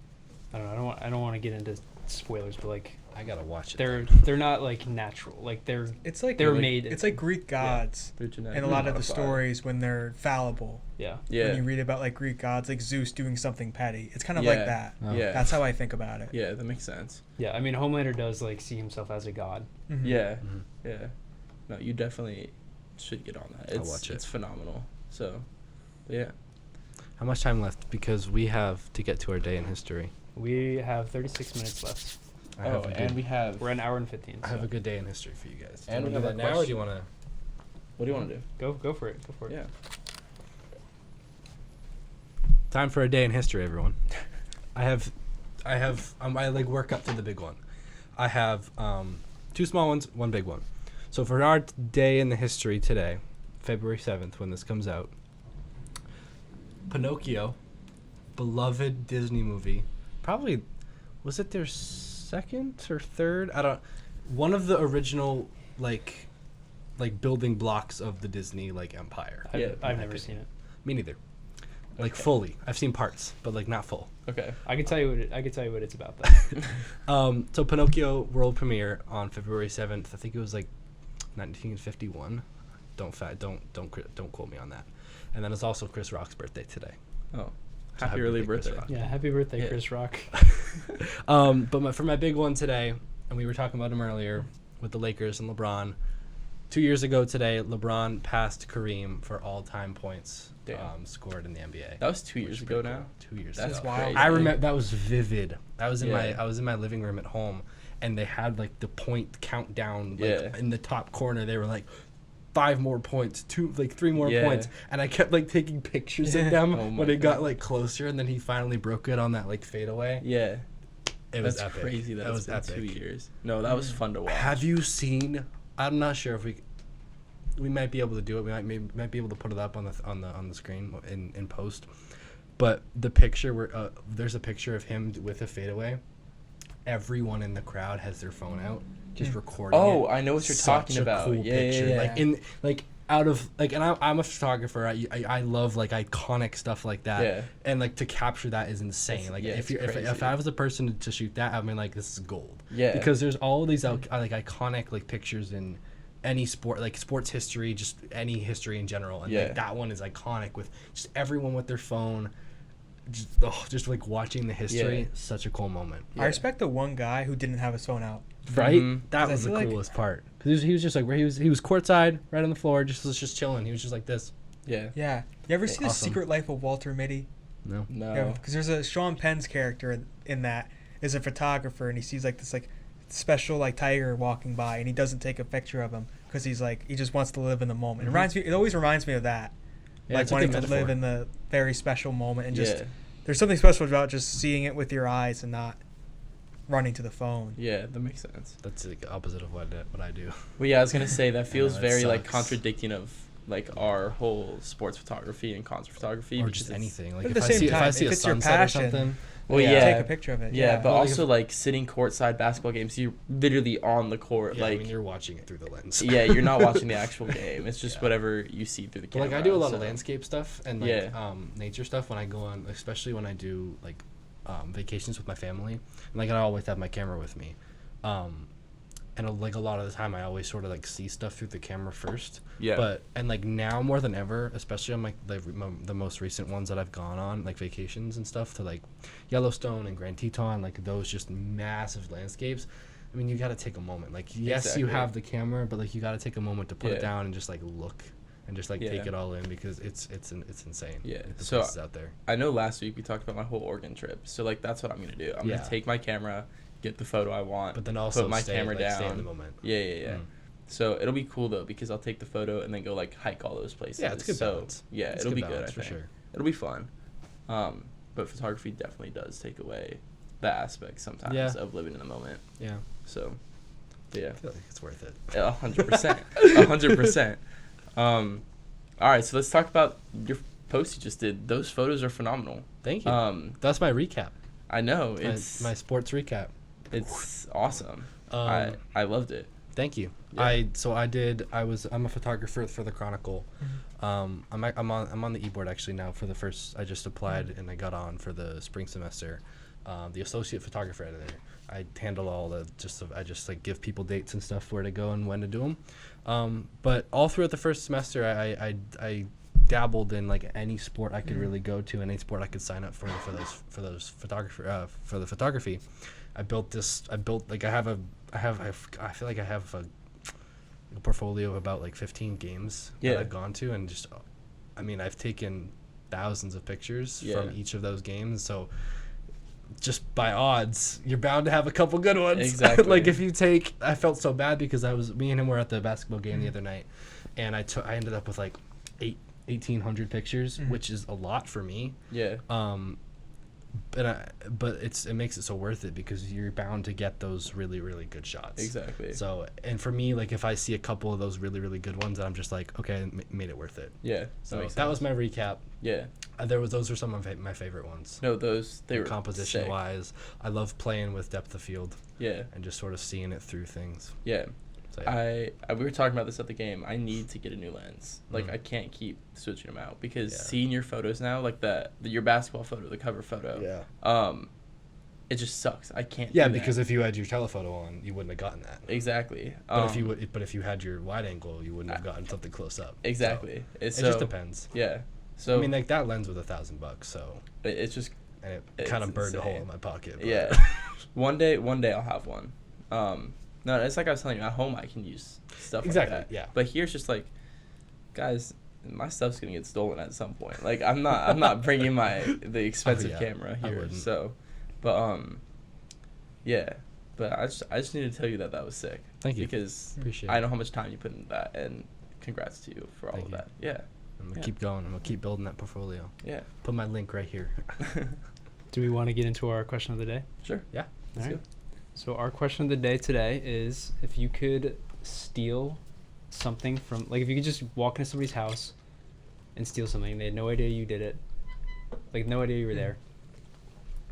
I don't know, I don't want to get into spoilers, but like I gotta watch it. they're not like natural. Like It's like they're like- made It's like Greek gods They're in genetically a lot of the modified. stories when they're fallible. yeah. Yeah. When you read about like Greek gods, like Zeus doing something petty, it's kind of Yeah. like that. Oh. Yeah. That's how I think about it. Yeah, that makes sense. Yeah, I mean Homelander does like see himself as a god. Mhm. Yeah. Mhm. Yeah. No, you definitely should get on that. I'll It's watch it. It's phenomenal. So, yeah. How much time left? Because we have to get to our day in history. We have 36 minutes left. I have a good, have. We're an hour and 15. I have so a good day in history for you guys. And do we you have want to do a that now, or do you question. want to? What do you want to do? Go for it. Go for it. Yeah. Time for a day in history, everyone. I like work up to the big one. I have 2 small ones, 1 big one. So for our day in the history today, February 7th, when this comes out, Pinocchio, beloved Disney movie, probably, was it their second or third? I don't. One of the original like building blocks of the Disney like empire. I've, Yeah, I've my never opinion. seen it. Me neither. Like Okay. fully. I've seen parts, but like not full. Okay. I can tell you what it's about though. So Pinocchio world premiere on February 7th. I think it was like 1951. Don't quote me on that. And then it's also Chris Rock's birthday today. Oh, So happy early Chris birthday. Rock. Yeah, happy birthday, Yeah. Chris Rock. But for my big one today, and we were talking about him earlier with the Lakers and LeBron. 2 years ago today, LeBron passed Kareem for all-time points scored in the NBA. That was 2 years ago Pretty now. cool. 2 years That's ago. wild. I remember that was vivid. I was Yeah. in my living room at home, and they had like the point countdown Yeah. in the top corner. They were like 5 more points, 3 more Yeah. points, and I kept like taking pictures of them Oh my when it got God. like closer, and then he finally broke it on that like fadeaway. Yeah. It was That's epic. crazy. That was epic. 2 years. No, that was fun to watch. Have you seen? I'm not sure if we might be able to do it. We might be able to put it up on the screen in post. But the picture where there's a picture of him with a fadeaway. Everyone in the crowd has their phone out, just recording. Oh, it. I know what you're Such talking a about. Cool Yeah, picture. yeah, yeah. Out of and I'm a photographer. I love like iconic stuff like that. Yeah. And like to capture that is insane. It's- Like yeah, if it's crazy. I was a person to shoot that, I mean like this is gold. Yeah. Because there's all these like iconic like pictures in any sport, like sports history, just any history in general. And Yeah. like, that one is iconic with just everyone with their phone. Just like watching the history, Yeah. such a cool moment. I respect the one guy who didn't have his phone out. Right? Mhm. That I was the feel like- coolest part. Because he was just like, he was courtside, right on the floor, just chilling. He was just like this. Yeah. Yeah. You ever see The Awesome. Secret Life of Walter Mitty? No. No. Yeah, because there's a Sean Penn's character in that is a photographer, and he sees like this like special like tiger walking by, and he doesn't take a picture of him because he's like he just wants to live in the moment. Mhm. It always reminds me of that, Yeah, like it's a wanting good to metaphor. live in the very special moment, and just Yeah. there's something special about just seeing it with your eyes and not running to the phone. Yeah, that makes sense. That's the opposite of what I do. Well, yeah, I was gonna say that feels it very like sucks. contradicting of like our whole sports photography and concert photography, Or because just it's- anything. Like But if at I the same see time, a if it's your sunset or passion, something. Well, Yeah, yeah, take a picture of it. Yeah, but Well, like also like sitting courtside basketball games, you're literally on the court. Yeah, like, I mean, you're watching it through the lens. yeah, you're not watching the actual game. It's just Yeah. whatever you see through the But camera. like I do a lot so- of landscape stuff and like Yeah. nature stuff when I go on, especially when I do like vacations with my family. And like I always have my camera with me. And like a lot of the time I always sort of like see stuff through the camera first. Yeah. But and like now more than ever, especially on like the most recent ones that I've gone on, like vacations and stuff to like Yellowstone and Grand Teton, like those just massive landscapes. I mean, you got to take a moment. Like yes, Exactly. you have the camera, but like you got to take a moment to put it Yeah. down and just like look and just like take Yeah. it all in because it's insane. Yeah. The So places out there. I know last week we talked about my whole Oregon trip. So like that's what I'm gonna do. I'm Yeah. gonna take my camera, get the photo I want, But then also put my stay, camera like, stay in down. the moment. Yeah. Mm. So it'll be cool though because I'll take the photo and then go like hike all those places. Yeah, it's a good so, balance. Yeah, It's it'll good be good. balance, I for think sure. it'll be fun. But photography definitely does take away the aspect sometimes Yeah. of living in the moment. Yeah, So, yeah, I feel like it's worth it. 100%, 100%. All right, so let's talk about your post you just did. Those photos are phenomenal. Thank you. That's my recap. I know My, it's my sports recap. it's awesome. Um, I loved it. Thank you. Yeah. I'm a photographer for the Chronicle. I'm on the e-board actually now for the first. I just applied and I got on for the spring semester. The associate photographer editor. I handle all the I just like give people dates and stuff where to go and when to do them. But all throughout the first semester, I dabbled in like any sport I could really go to, any sport I could sign up for the photography. I feel like I have a portfolio of about like 15 games Yeah. that I've gone to, and just I mean I've taken thousands of pictures Yeah. from each of those games, so just by odds you're bound to have a couple good ones. Exactly. Like if you take, I felt so bad because me and him were at the basketball game the other night, and I ended up with like 1,800 pictures, which is a lot for me. Yeah. But it makes it so worth it because you're bound to get those really, really good shots. Exactly. So, and for me, like if I see a couple of those really, really good ones, I'm just like, okay, made it worth it. Yeah. So makes that was sense. my recap. Yeah. Those were some of my favorite ones. No, they were Composition sick. wise, I love playing with depth of field Yeah. and just sort of seeing it through things. Yeah. So, yeah. We were talking about this at the game. I need to get a new lens. Like Mm. I can't keep switching them out because Yeah. seeing your photos now, like your basketball photo, the cover photo. Yeah. It just sucks. I can't. Yeah, do that. because if you had your telephoto on, you wouldn't have gotten that. Exactly. But if you had your wide angle, you wouldn't have gotten something close up. Exactly. So, it So, just depends. Yeah. So I mean, like that lens was $1,000, so it's just and it It's kind of burned a hole insane. in my pocket. But. yeah. one day I'll have one. No, it's like I was telling you, at home I can use stuff Exactly, like that. yeah. But here's just like, guys, my stuff's gonna get stolen at some point. Like I'm not bringing the expensive yeah, camera I here. wouldn't. So, but yeah. But I just need to tell you that was sick. Thank you. Because Appreciate I it. know how much time you put into that, and congrats to you for all Thank of you. that. Yeah. I'm gonna Yeah. keep going. I'm gonna keep building that portfolio. Yeah. Put my link right here. Do we want to get into our question of the day? Sure. Yeah. All Let's right. go. So our question of the day today is, if you could steal something from, like, if you could just walk into somebody's house and steal something, they had no idea you did it, like no idea you were there,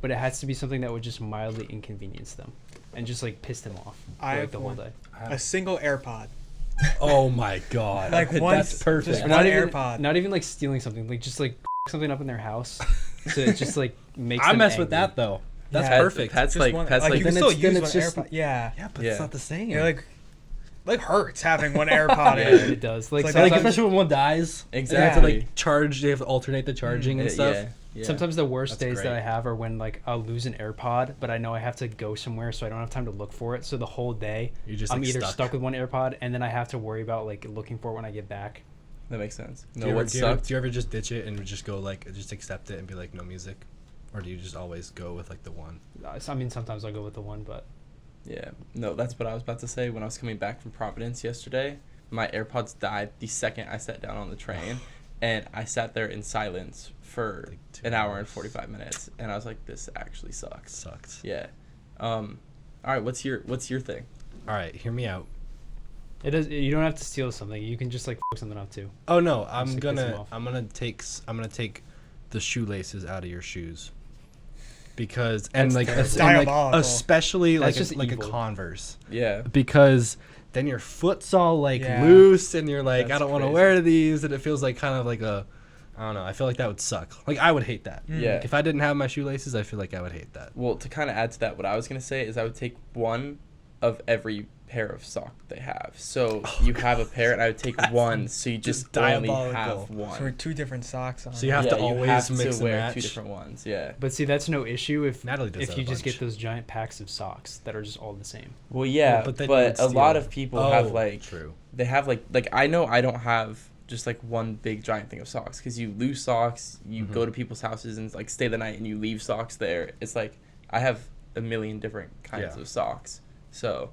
but it has to be something that would just mildly inconvenience them and just like piss them off for, I like have the whole one. day. A single AirPod. Oh my god. Like one, That's perfect. just Or one not even, AirPod. not even like stealing something, like just like something up in their house, so it just like makes. I them mess with angry. that though. That's Yeah. perfect. Pat's Just like one, Pat's like like you can then still it's- then use it's one just- AirPod. Yeah. Yeah, but Yeah. it's not the same. You're like hurts having one AirPod Yeah, in. it does. Like, It's like sometimes, especially when one dies. Exactly. You have to like charge. You have to alternate the charging and stuff. Yeah. sometimes the worst That's days that great. I have are when like I'll lose an AirPod, but I know I have to go somewhere, so I don't have time to look for it. So the whole day, You're just I'm like, either stuck with one AirPod, and then I have to worry about like looking for it when I get back. That makes sense. Do No, you, ever, what do, you ever, sucked? do you ever just ditch it and just go like just accept it and be like no music, or do you just always go with like the one? I mean, sometimes I'll go with the one, but Yeah. No, that's what I was about to say. When I was coming back from Providence yesterday, my AirPods died the second I sat down on the train, and I sat there in silence for Like 2 an hour and hours. 45 minutes, and I was like, "This actually sucks." Sucked. Yeah. All right. What's your thing? All right, hear me out. it does. You don't have to steal something. You can just like fuck something up too. Oh no, I'm Just to piss 'em gonna off. I'm gonna take the shoelaces out of your shoes. Because That's and terrible. like Diabolical. especially That's like just like a evil. Converse. Yeah. Because then your foot's all like Yeah. loose and you're like, I That's don't want to crazy. wear these, and it feels like kind of like a, I don't know. I feel like that would suck. Like I would hate that. Mm. Yeah. If I didn't have my shoelaces, I feel like I would hate that. Well, to kind of add to that, what I was gonna say is I would take one of every pair of sock they have. So you have a pair, and I would take one, so you just only diabolical. have So we're one. two different socks on. So you have Yeah, to always have mix to and wear match. two different ones. Yeah. But see, that's no issue if Natalie does that you a just get bunch. those giant packs of socks that are just all the same. Well, yeah, Well, but, then you would a lot steal. of people have like true. they have like I know I don't have just like one big giant thing of socks, because you lose socks, you Mhm. go to people's houses and like stay the night, and you leave socks there. It's like I have a million different kinds Yeah. of socks. So,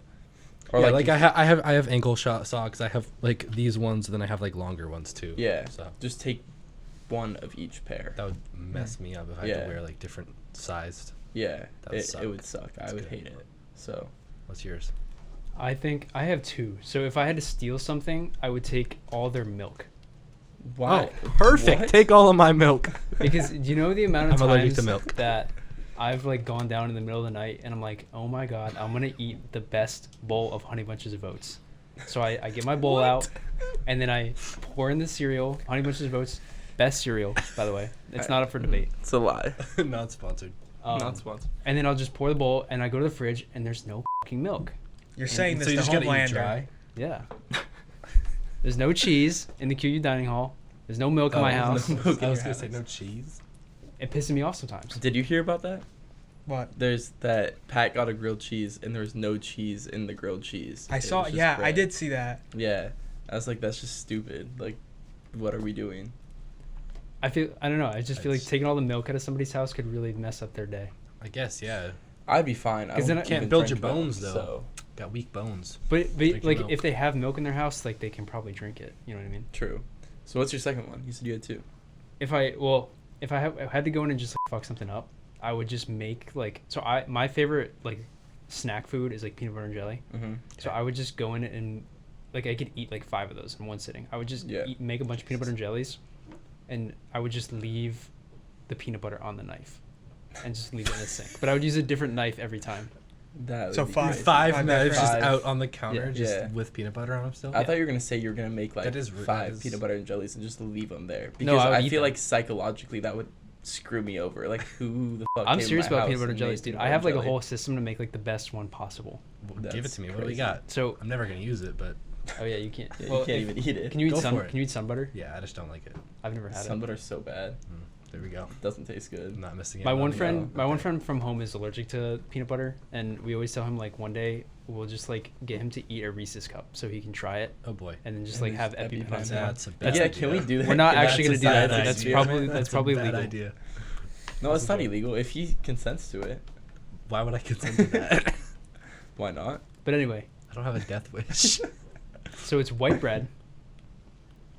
Or or like if- I have ankle socks. I have like these ones, and then I have like longer ones too. yeah, So just take one of each pair. that would mess me up if I had Yeah. to wear like different sized. Yeah, That would it suck. would suck. I That's would good. hate it. So, What's yours? I think I have two. So if I had to steal something, I would take all their milk. why? Oh, perfect. What? Take all of my milk. Because do you know the amount of I'm allergic times to milk. that I've like gone down in the middle of the night and I'm like, oh my god, I'm gonna eat the best bowl of Honey Bunches of Oats. So I get my bowl out, and then I pour in the cereal. Honey Bunches of Oats, best cereal, by the way. It's not up for debate. It's a lie. Not sponsored. Not sponsored. And then I'll just pour the bowl, and I go to the fridge, and there's no fucking milk. You're saying So this you're to just gonna eat Homelander. dry? Yeah. There's no cheese in the QU dining hall. There's no milk in my Oh, house. no milk in I was your gonna say house. no No cheese. It pisses me off sometimes. Did you hear about that? What? There's that Pat got a grilled cheese, and there was no cheese in the grilled cheese. I It saw. was just Yeah, I bread. did see that. Yeah, I was like, that's just stupid. Like, what are we doing? I don't know. I just feel like It's- taking all the milk out of somebody's house could really mess up their day. I guess yeah. I'd be fine. I 'Cause then don't I- Can't even build drink your milk, bones, though. So Got weak bones. But Drink like milk. if they have milk in their house, like they can probably drink it. You know what I mean? true. So what's your second one? You said you had two. If I had to go in and just like, fuck something up, I would just make like my favorite like snack food is like peanut butter and jelly. Mm-hmm. So I would just go in and like I could eat like 5 of those in one sitting. I would just Yeah. make a bunch of peanut butter and jellies, and I would just leave the peanut butter on the knife, and just leave it in the sink. But I would use a different knife every time. That So would be five. crazy. Five knives just Five. out on the counter, Yeah. just Yeah. with peanut butter on them still. I thought you were gonna say you were gonna make like That is- that 5 is- peanut butter and jellies and just leave them there, because No, I would I eat feel them. like psychologically that would screw me over. Like, who the fuck? I'm came to serious my about house peanut butter and jellies, made dude. peanut I butter have like a jelly? whole system to make like the best one possible. Give it That's to me. What do we crazy. got? So I'm never gonna use it, but Oh yeah, you can't. Yeah, Well, you can't if- even eat it. Can you eat Go sun? for it. Can you eat sun butter? Yeah, I just don't like it. I've never had Sun it. butter's so bad. There we go. It doesn't taste good. I'm not missing My out one on friend, it. my one friend from home is allergic to peanut butter, and we always tell him like one day we'll just like get him to eat a Reese's cup so he can try it, Oh boy. and then just And like there's have EpiPens EpiPens. in it. That's a bad Yeah, idea. can we do that? We're not That's actually a gonna do bad that. That's idea. probably That's a probably bad legal. idea. No, it's not illegal if he consents to it. Why would I consent to that? Why not? But anyway, I don't have a death wish. so it's white bread,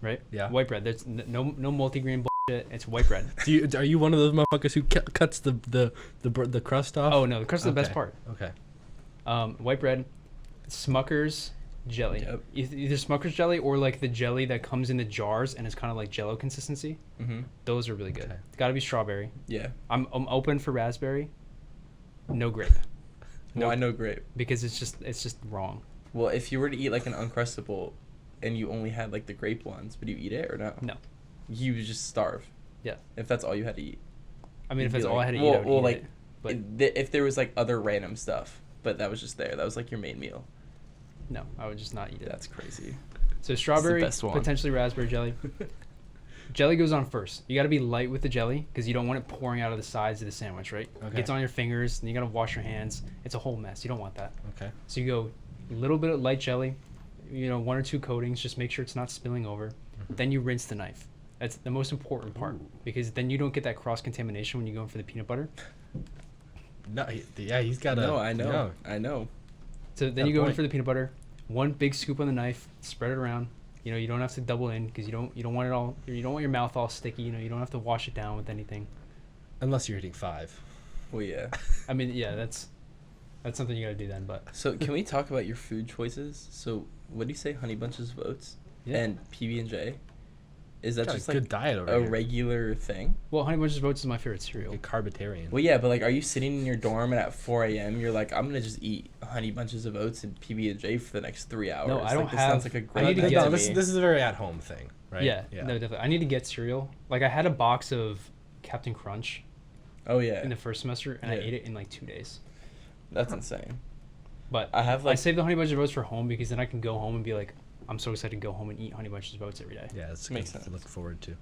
right? Yeah. White bread. There's no multigrain bullshit. It's white bread. Are you one of those motherfuckers who cuts the crust off? Oh no, the crust is the best Okay. part. Okay. White bread, Smucker's jelly. Yep. Either Smucker's jelly or like the jelly that comes in the jars and is kind of like Jello consistency. Mm-hmm. Those are really good. Okay. It's got to be strawberry. Yeah. I'm open for raspberry. No grape. Why no grape? Because it's just wrong. Well, if you were to eat like an Uncrustable and you only had like the grape ones, would you eat it or no? No. You would just starve. Yeah. If that's all you had to eat. I mean, if You'd be that's all I like- had to eat, well, I would well, eat like, it. But if there was like other random stuff, but that was just there. That was like your main meal. no, I would just not eat it. That's crazy. So strawberry, best one. potentially raspberry jelly. Jelly goes on first. You got to be light with the jelly because you don't want it pouring out of the sides of the sandwich, right? Okay. It gets on your fingers, and you got to wash your hands. It's a whole mess. You don't want that. Okay. So you go a little bit of light jelly, one or two coatings, just make sure it's not spilling over. Then you rinse the knife. That's the most important part because then you don't get that cross contamination when you go in for the peanut butter. No, yeah, he's got a. No, I know. Yeah. I know. So then Got you a go in point. for the peanut butter, one big scoop on the knife, spread it around. You don't have to double in because you don't want it all. You don't want your mouth all sticky. You don't have to wash it down with anything. Unless you're eating 5. Well, yeah. I mean, yeah, that's something you got to do then. But So can we talk about your food choices? So what do you say, Honey Bunches of Oats yeah. and PB&J? Is that Got just a like good diet over a here. regular thing? Well, Honey Bunches of Oats is my favorite cereal. You're carbitarian. Well, yeah, but like, are you sitting in your dorm and at 4 a.m. you're like, I'm gonna just eat Honey Bunches of Oats and PB&J for the next 3 hours? No, I don't like, this have- Sounds like a I great need to thing get- no, to this me. is a very at home thing, right? Yeah, no, definitely. I need to get cereal. Like I had a box of Captain Crunch Oh yeah, in the first semester, and I Yeah. ate it in like 2 days. that's insane. But I have I like saved the Honey Bunches of Oats for home because then I can go home and be like, I'm so excited to go home and eat Honey Bunches of Oats every day. Yeah, it's Makes good to sense. look forward to.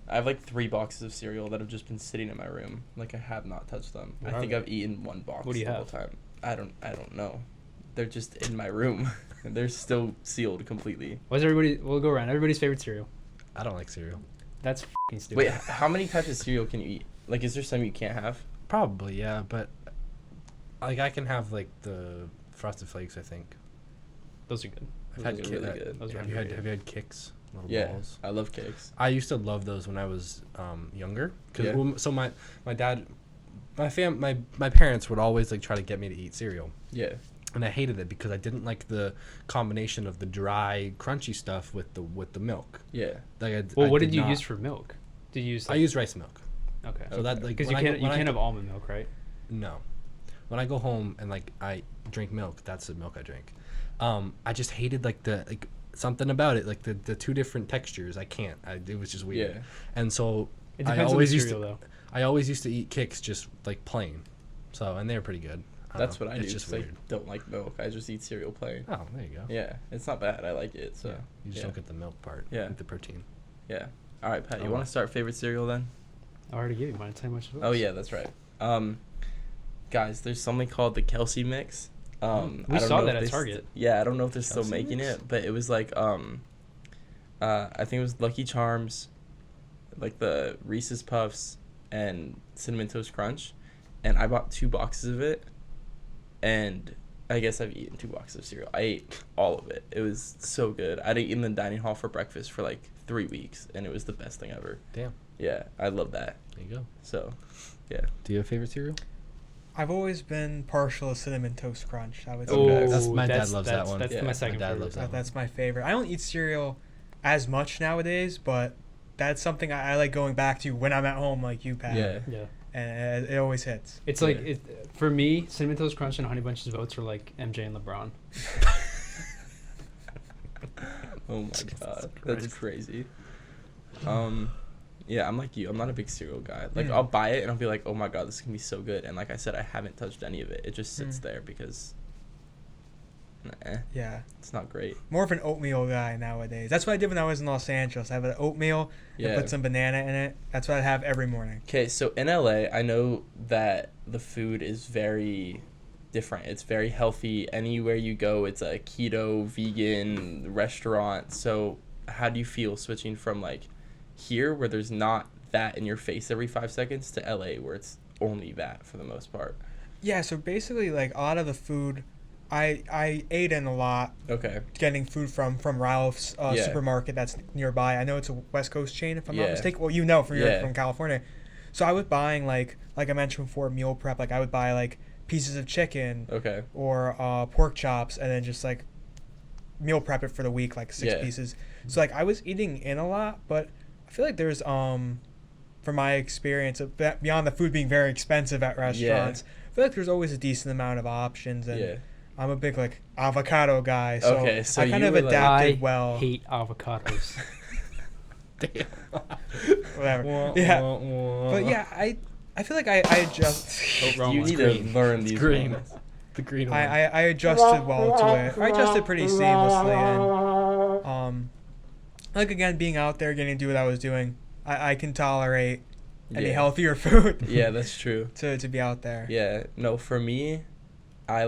I have like 3 boxes of cereal that have just been sitting in my room. Like I have not touched them. What I are think they? I've eaten 1 box What do you the have? whole time. I don't know. They're just in my room. They're still sealed completely. What's everybody? We'll go around. Everybody's favorite cereal. I don't like cereal. That's fucking stupid. Wait, how many types of cereal can you eat? Like, is there some you can't have? Probably, yeah, but like I can have like the Frosted Flakes. I think Those are good. I've Those had are Ki- really good. Those are Have you had underrated. Kicks? Little Yeah, balls. I love cakes. I used to love those when I was younger. Yeah. So my dad, my parents would always like try to get me to eat cereal, Yeah. and I hated it because I didn't like the combination of the dry, crunchy stuff with the milk. Yeah. Like Well, I what did you not- use for milk? Did you use? I use rice milk. Okay. So that like Because when you I can't go- when I have go- almond milk, right? No. When I go home and like I drink milk, that's the milk I drink. I just hated like something about it, like the 2 different textures. I can't. It was just weird. Yeah. And so It I depends on the always used cereal, to, though. I always used to eat Kicks just like plain. So and they're pretty good. don't That's know. what I do. It's just 'cause I weird. don't like milk. I just eat cereal plain. Oh, there you go. Yeah, it's not bad. I like it. So Yeah, you just yeah. don't get the milk part. Yeah. With the protein. Yeah. All right, Pat. You Oh, want wow. to start favorite cereal then? I already gave you mine. Tell you much. Oh yeah, that's right. Guys, there's something called the Kelsey mix. We I don't saw know that if at they Target. yeah, I don't know if they're still Kelsey making mix? it, but it was like I think it was Lucky Charms, like the Reese's Puffs and Cinnamon Toast Crunch, and I bought 2 boxes of it, and I guess I've eaten 2 boxes of cereal. I ate all of it. It was so good. I'd eat in the dining hall for breakfast for like 3 weeks, and it was the best thing ever. Damn. Yeah, I love that. There you go. So, yeah. Do you have a favorite cereal? I've always been partial to Cinnamon Toast Crunch. I would say Okay. That's my dad loves that one. That's Yeah, my my second dad favorite. loves that. that's my favorite. I don't eat cereal as much nowadays, but that's something I like going back to when I'm at home, like you, Pat. Yeah. Yeah. And it always hits. It's like Yeah. for me, Cinnamon Toast Crunch and Honey Bunches of Oats are like MJ and LeBron. Oh my god, that's Christ. crazy. Yeah, I'm like you. I'm not a big cereal guy. Like, Mm. I'll buy it and I'll be like, oh my god, this is gonna be so good. And like I said, I haven't touched any of it. It just sits Mm. there because Nah, Yeah. it's not great. More of an oatmeal guy nowadays. That's what I did when I was in Los Angeles. I have an oatmeal and Yeah. put some banana in it. That's what I have every morning. Okay, so in LA, I know that the food is very different. It's very healthy. Anywhere you go, it's a keto, vegan restaurant. So how do you feel switching from like here, where there's not that in your face every 5 seconds, to LA, where it's only that for the most part? Yeah, so basically, like, a lot of the food, I ate in a lot, Okay. getting food from Ralph's Yeah. supermarket that's nearby. I know it's a West Coast chain, if I'm not Yeah. mistaken. Well, you know, from you're Yeah. from California. So I was buying, like I mentioned before, meal prep. Like, I would buy, like, pieces of chicken Okay. or pork chops and then just, like, meal prep it for the week, like 6 Yeah. pieces. So, like, I was eating in a lot, but I feel like there's, from my experience, beyond the food being very expensive at restaurants, I feel like there's always a decent amount of options. And Yeah. I'm a big, like, avocado guy, so, Okay, so I kind you of were, like- adapted I well. hate avocados. Damn. Whatever. Yeah. But yeah, I feel like I adjust. Oh, wrong You one. need green. to learn these Green. ones. The green one. I adjusted well to it. I adjusted pretty seamlessly, and like, again, being out there, getting to do what I was doing, I can tolerate any Yeah. healthier food. Yeah, that's true. to be out there. Yeah, no, for me, I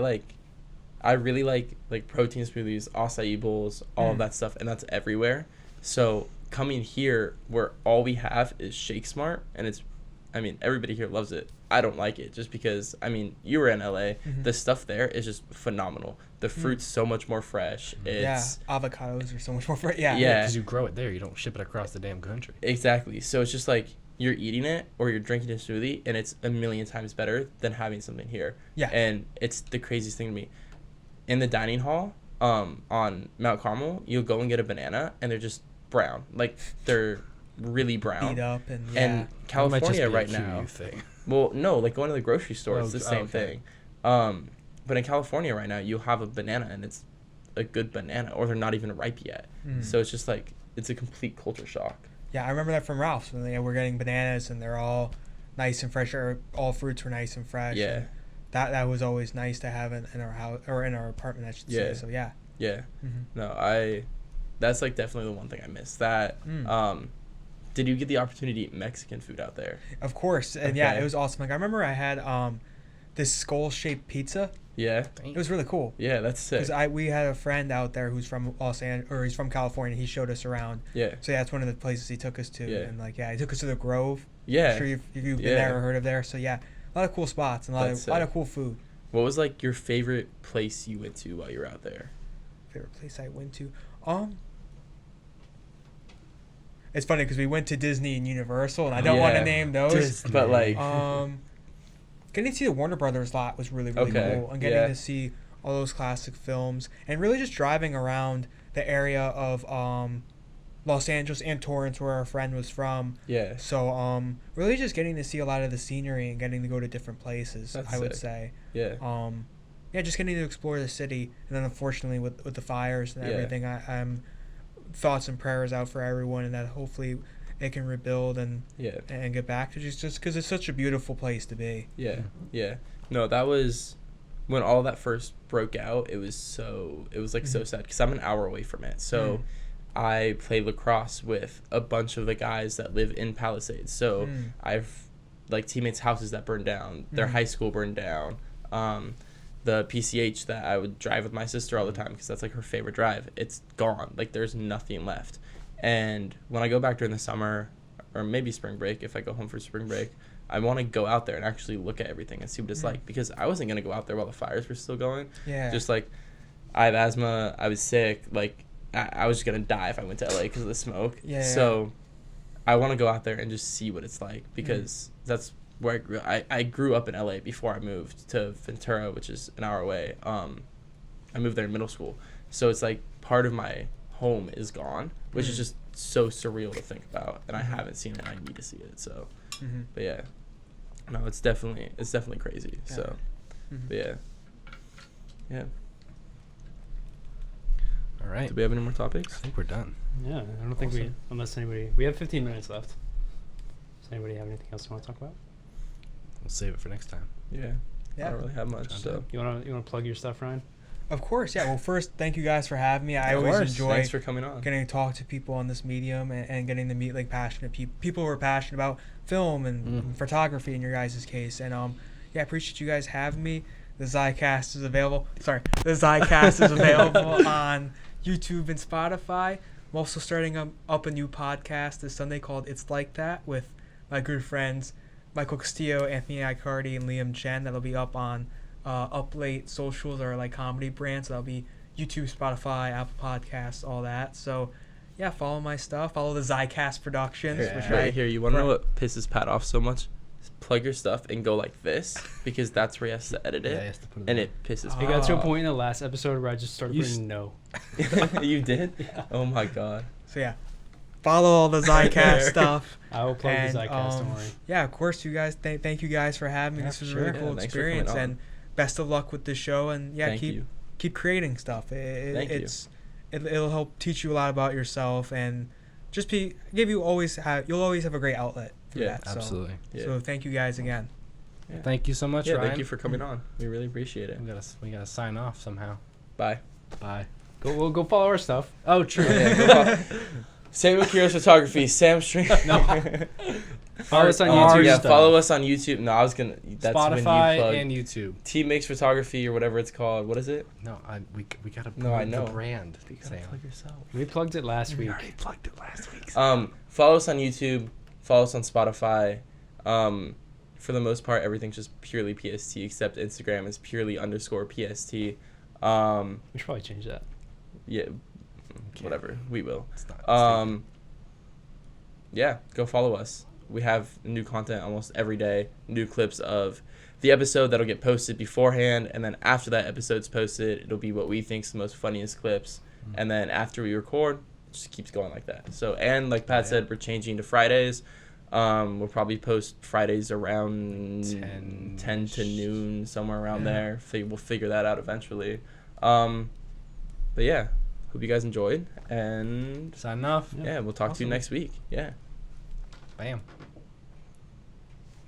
really like protein smoothies, acai bowls, all of that stuff, and that's everywhere. So coming here, where all we have is Shake Smart, and everybody here loves it. I don't like it just because, you were in LA. Mhm. The stuff there is just phenomenal. The fruit's so much more fresh. Yeah, It's avocados are so much more. Yeah. Yeah. because you grow it there. You don't ship it across the damn country. exactly. So it's just like you're eating it or you're drinking a smoothie, and it's a million times better than having something here. Yeah. And it's the craziest thing to me. In the dining hall, on Mount Carmel, you'll go and get a banana, and they're just brown. Like, they're really brown. Beat up and yeah. And That might just California be a right QU now. thing. Well, no, like going to the grocery store, it's the same Okay. thing. But in California right now, you'll have a banana, and it's a good banana, or they're not even ripe yet. Mm. So it's just like, it's a complete culture shock. Yeah, I remember that from Ralph's when they were getting bananas and they're all nice and fresh, or all fruits were nice and fresh. Yeah. And that was always nice to have in our house, or in our apartment, I should Yeah. say. So yeah. Yeah. Mm-hmm. No, that's like definitely the one thing I miss. That, did you get the opportunity to eat Mexican food out there? Of course, and yeah, Okay. it was awesome. Like, I remember I had this skull-shaped pizza. Yeah. It was really cool. Yeah, that's sick. Because we had a friend out there who's from he's from California. He showed us around. Yeah. So yeah, that's one of the places he took us to. Yeah. And like, yeah, he took us to the Grove. Yeah. I'm sure you've been Yeah. there or heard of there. So yeah, a lot of cool spots and a lot That's of sick. cool food. What was like your favorite place you went to while you were out there? Favorite place I went to. It's funny because we went to Disney and Universal, and I don't want to Yeah. name those. Disney. But like, Getting to see the Warner Brothers lot was really Okay, cool, and getting yeah. to see all those classic films, and really just driving around the area of Los Angeles and Torrance, where our friend was from. yeah. So really just getting to see a lot of the scenery and getting to go to different places. That's I would sick. say. Yeah. Yeah, just getting to explore the city, and then unfortunately with the fires and Yeah. everything, I'm thoughts and prayers out for everyone, and that hopefully it can rebuild and Yeah. get back to just because it's such a beautiful place to be. Yeah. Yeah. No, that was when all that first broke out. It was so sad because I'm an hour away from it. So I play lacrosse with a bunch of the guys that live in Palisades. So I've like teammates' houses that burned down. Their high school burned down. The PCH that I would drive with my sister all the time because that's like her favorite drive. It's gone. Like, there's nothing left. And when I go back during the summer, or maybe spring break, if I go home for spring break, I want to go out there and actually look at everything and see what it's like, because I wasn't going to go out there while the fires were still going. Yeah. Just like, I have asthma, I was sick, like, I was just going to die if I went to LA because of the smoke. Yeah. So I want to go out there and just see what it's like, because that's where I grew. I grew up in LA before I moved to Ventura, which is an hour away. I moved there in middle school. So it's like part of my home is gone, which is just so surreal to think about, and I haven't seen it. I need to see it. So, but yeah, no, it's definitely crazy. Yeah. So, but yeah. All right. Do we have any more I topics? think we're done. Yeah, I don't think Awesome. unless we have 15 minutes left. Does anybody have anything else you want to talk about? We'll save it for next time. Yeah. I Yeah. don't really have much. John, So You wanna plug your stuff, Ryan? Of course, yeah. Well, first, thank you guys for having me. I Of always course. enjoy Thanks for coming on. getting to talk to people on this medium and getting to meet like passionate people who are passionate about film and photography in your guys' case. And yeah, I appreciate you guys having me. The Zicast is available. Sorry, the Zicast is available on YouTube and Spotify. I'm also starting up a new podcast this Sunday called It's Like That with my good friends Michael Castillo, Anthony Icardi, and Liam Chen. That'll be up on Up Late Socials, or like comedy brands. That'll be YouTube, Spotify, Apple Podcasts, all that. So yeah, follow my stuff. Follow the Zicast Productions. Yeah. Which Right here, you want to know what pisses Pat off so much? Just plug your stuff and go like this, because that's where he has to edit Yeah, it, he has to put it and in. it pisses It me got to a off. point in the last episode where I just started You putting no. You did? Yeah. Oh my god. So yeah, follow all the Zicast stuff. I will plug And, the Zicast, don't worry. Yeah, of course, you guys. Thank you guys for having me. Yeah, This was a for really sure. cool Yeah, thanks for coming experience, on. and best of luck with the show. And yeah, Thank you. keep creating stuff. Thank you. It'll help teach you a lot about yourself, and just you'll always have a great outlet for Yeah, that. So, Absolutely. Yeah. So thank you guys again. Yeah. Thank you so much, Yeah, Ryan. thank you for coming on. We really appreciate it. We gotta sign off somehow. Bye. Bye. We'll go follow our stuff. Oh, true. Yeah, go Sam Akira's Photography, Sam String. No. Follow us on Our YouTube. Yeah, stuff. follow us on YouTube. No, I was gonna. That's when you Spotify plug. and YouTube. Team Makes Photography or whatever it's called. What is it? No, we gotta No, I promote know. the brand. You gotta Sam. plug yourself. We plugged it last week. plugged it last week. Follow us on YouTube. Follow us on Spotify. For the most part, everything's just purely PST, except Instagram is purely _PST. We should probably change that. Yeah, whatever. We will. It's not. Yeah, go follow us. We have new content almost every day. New clips of the episode that'll get posted beforehand, and then after that episode's posted, it'll be what we think's the most funniest clips. And then after we record, it just keeps going like that. So, and like Pat said, we're changing to Fridays. We'll probably post Fridays around 10 to noon, somewhere around there. We'll figure that out eventually. But yeah, hope you guys enjoyed, and Sign off. yeah, we'll talk to you Awesome. next week. Yeah. Bam.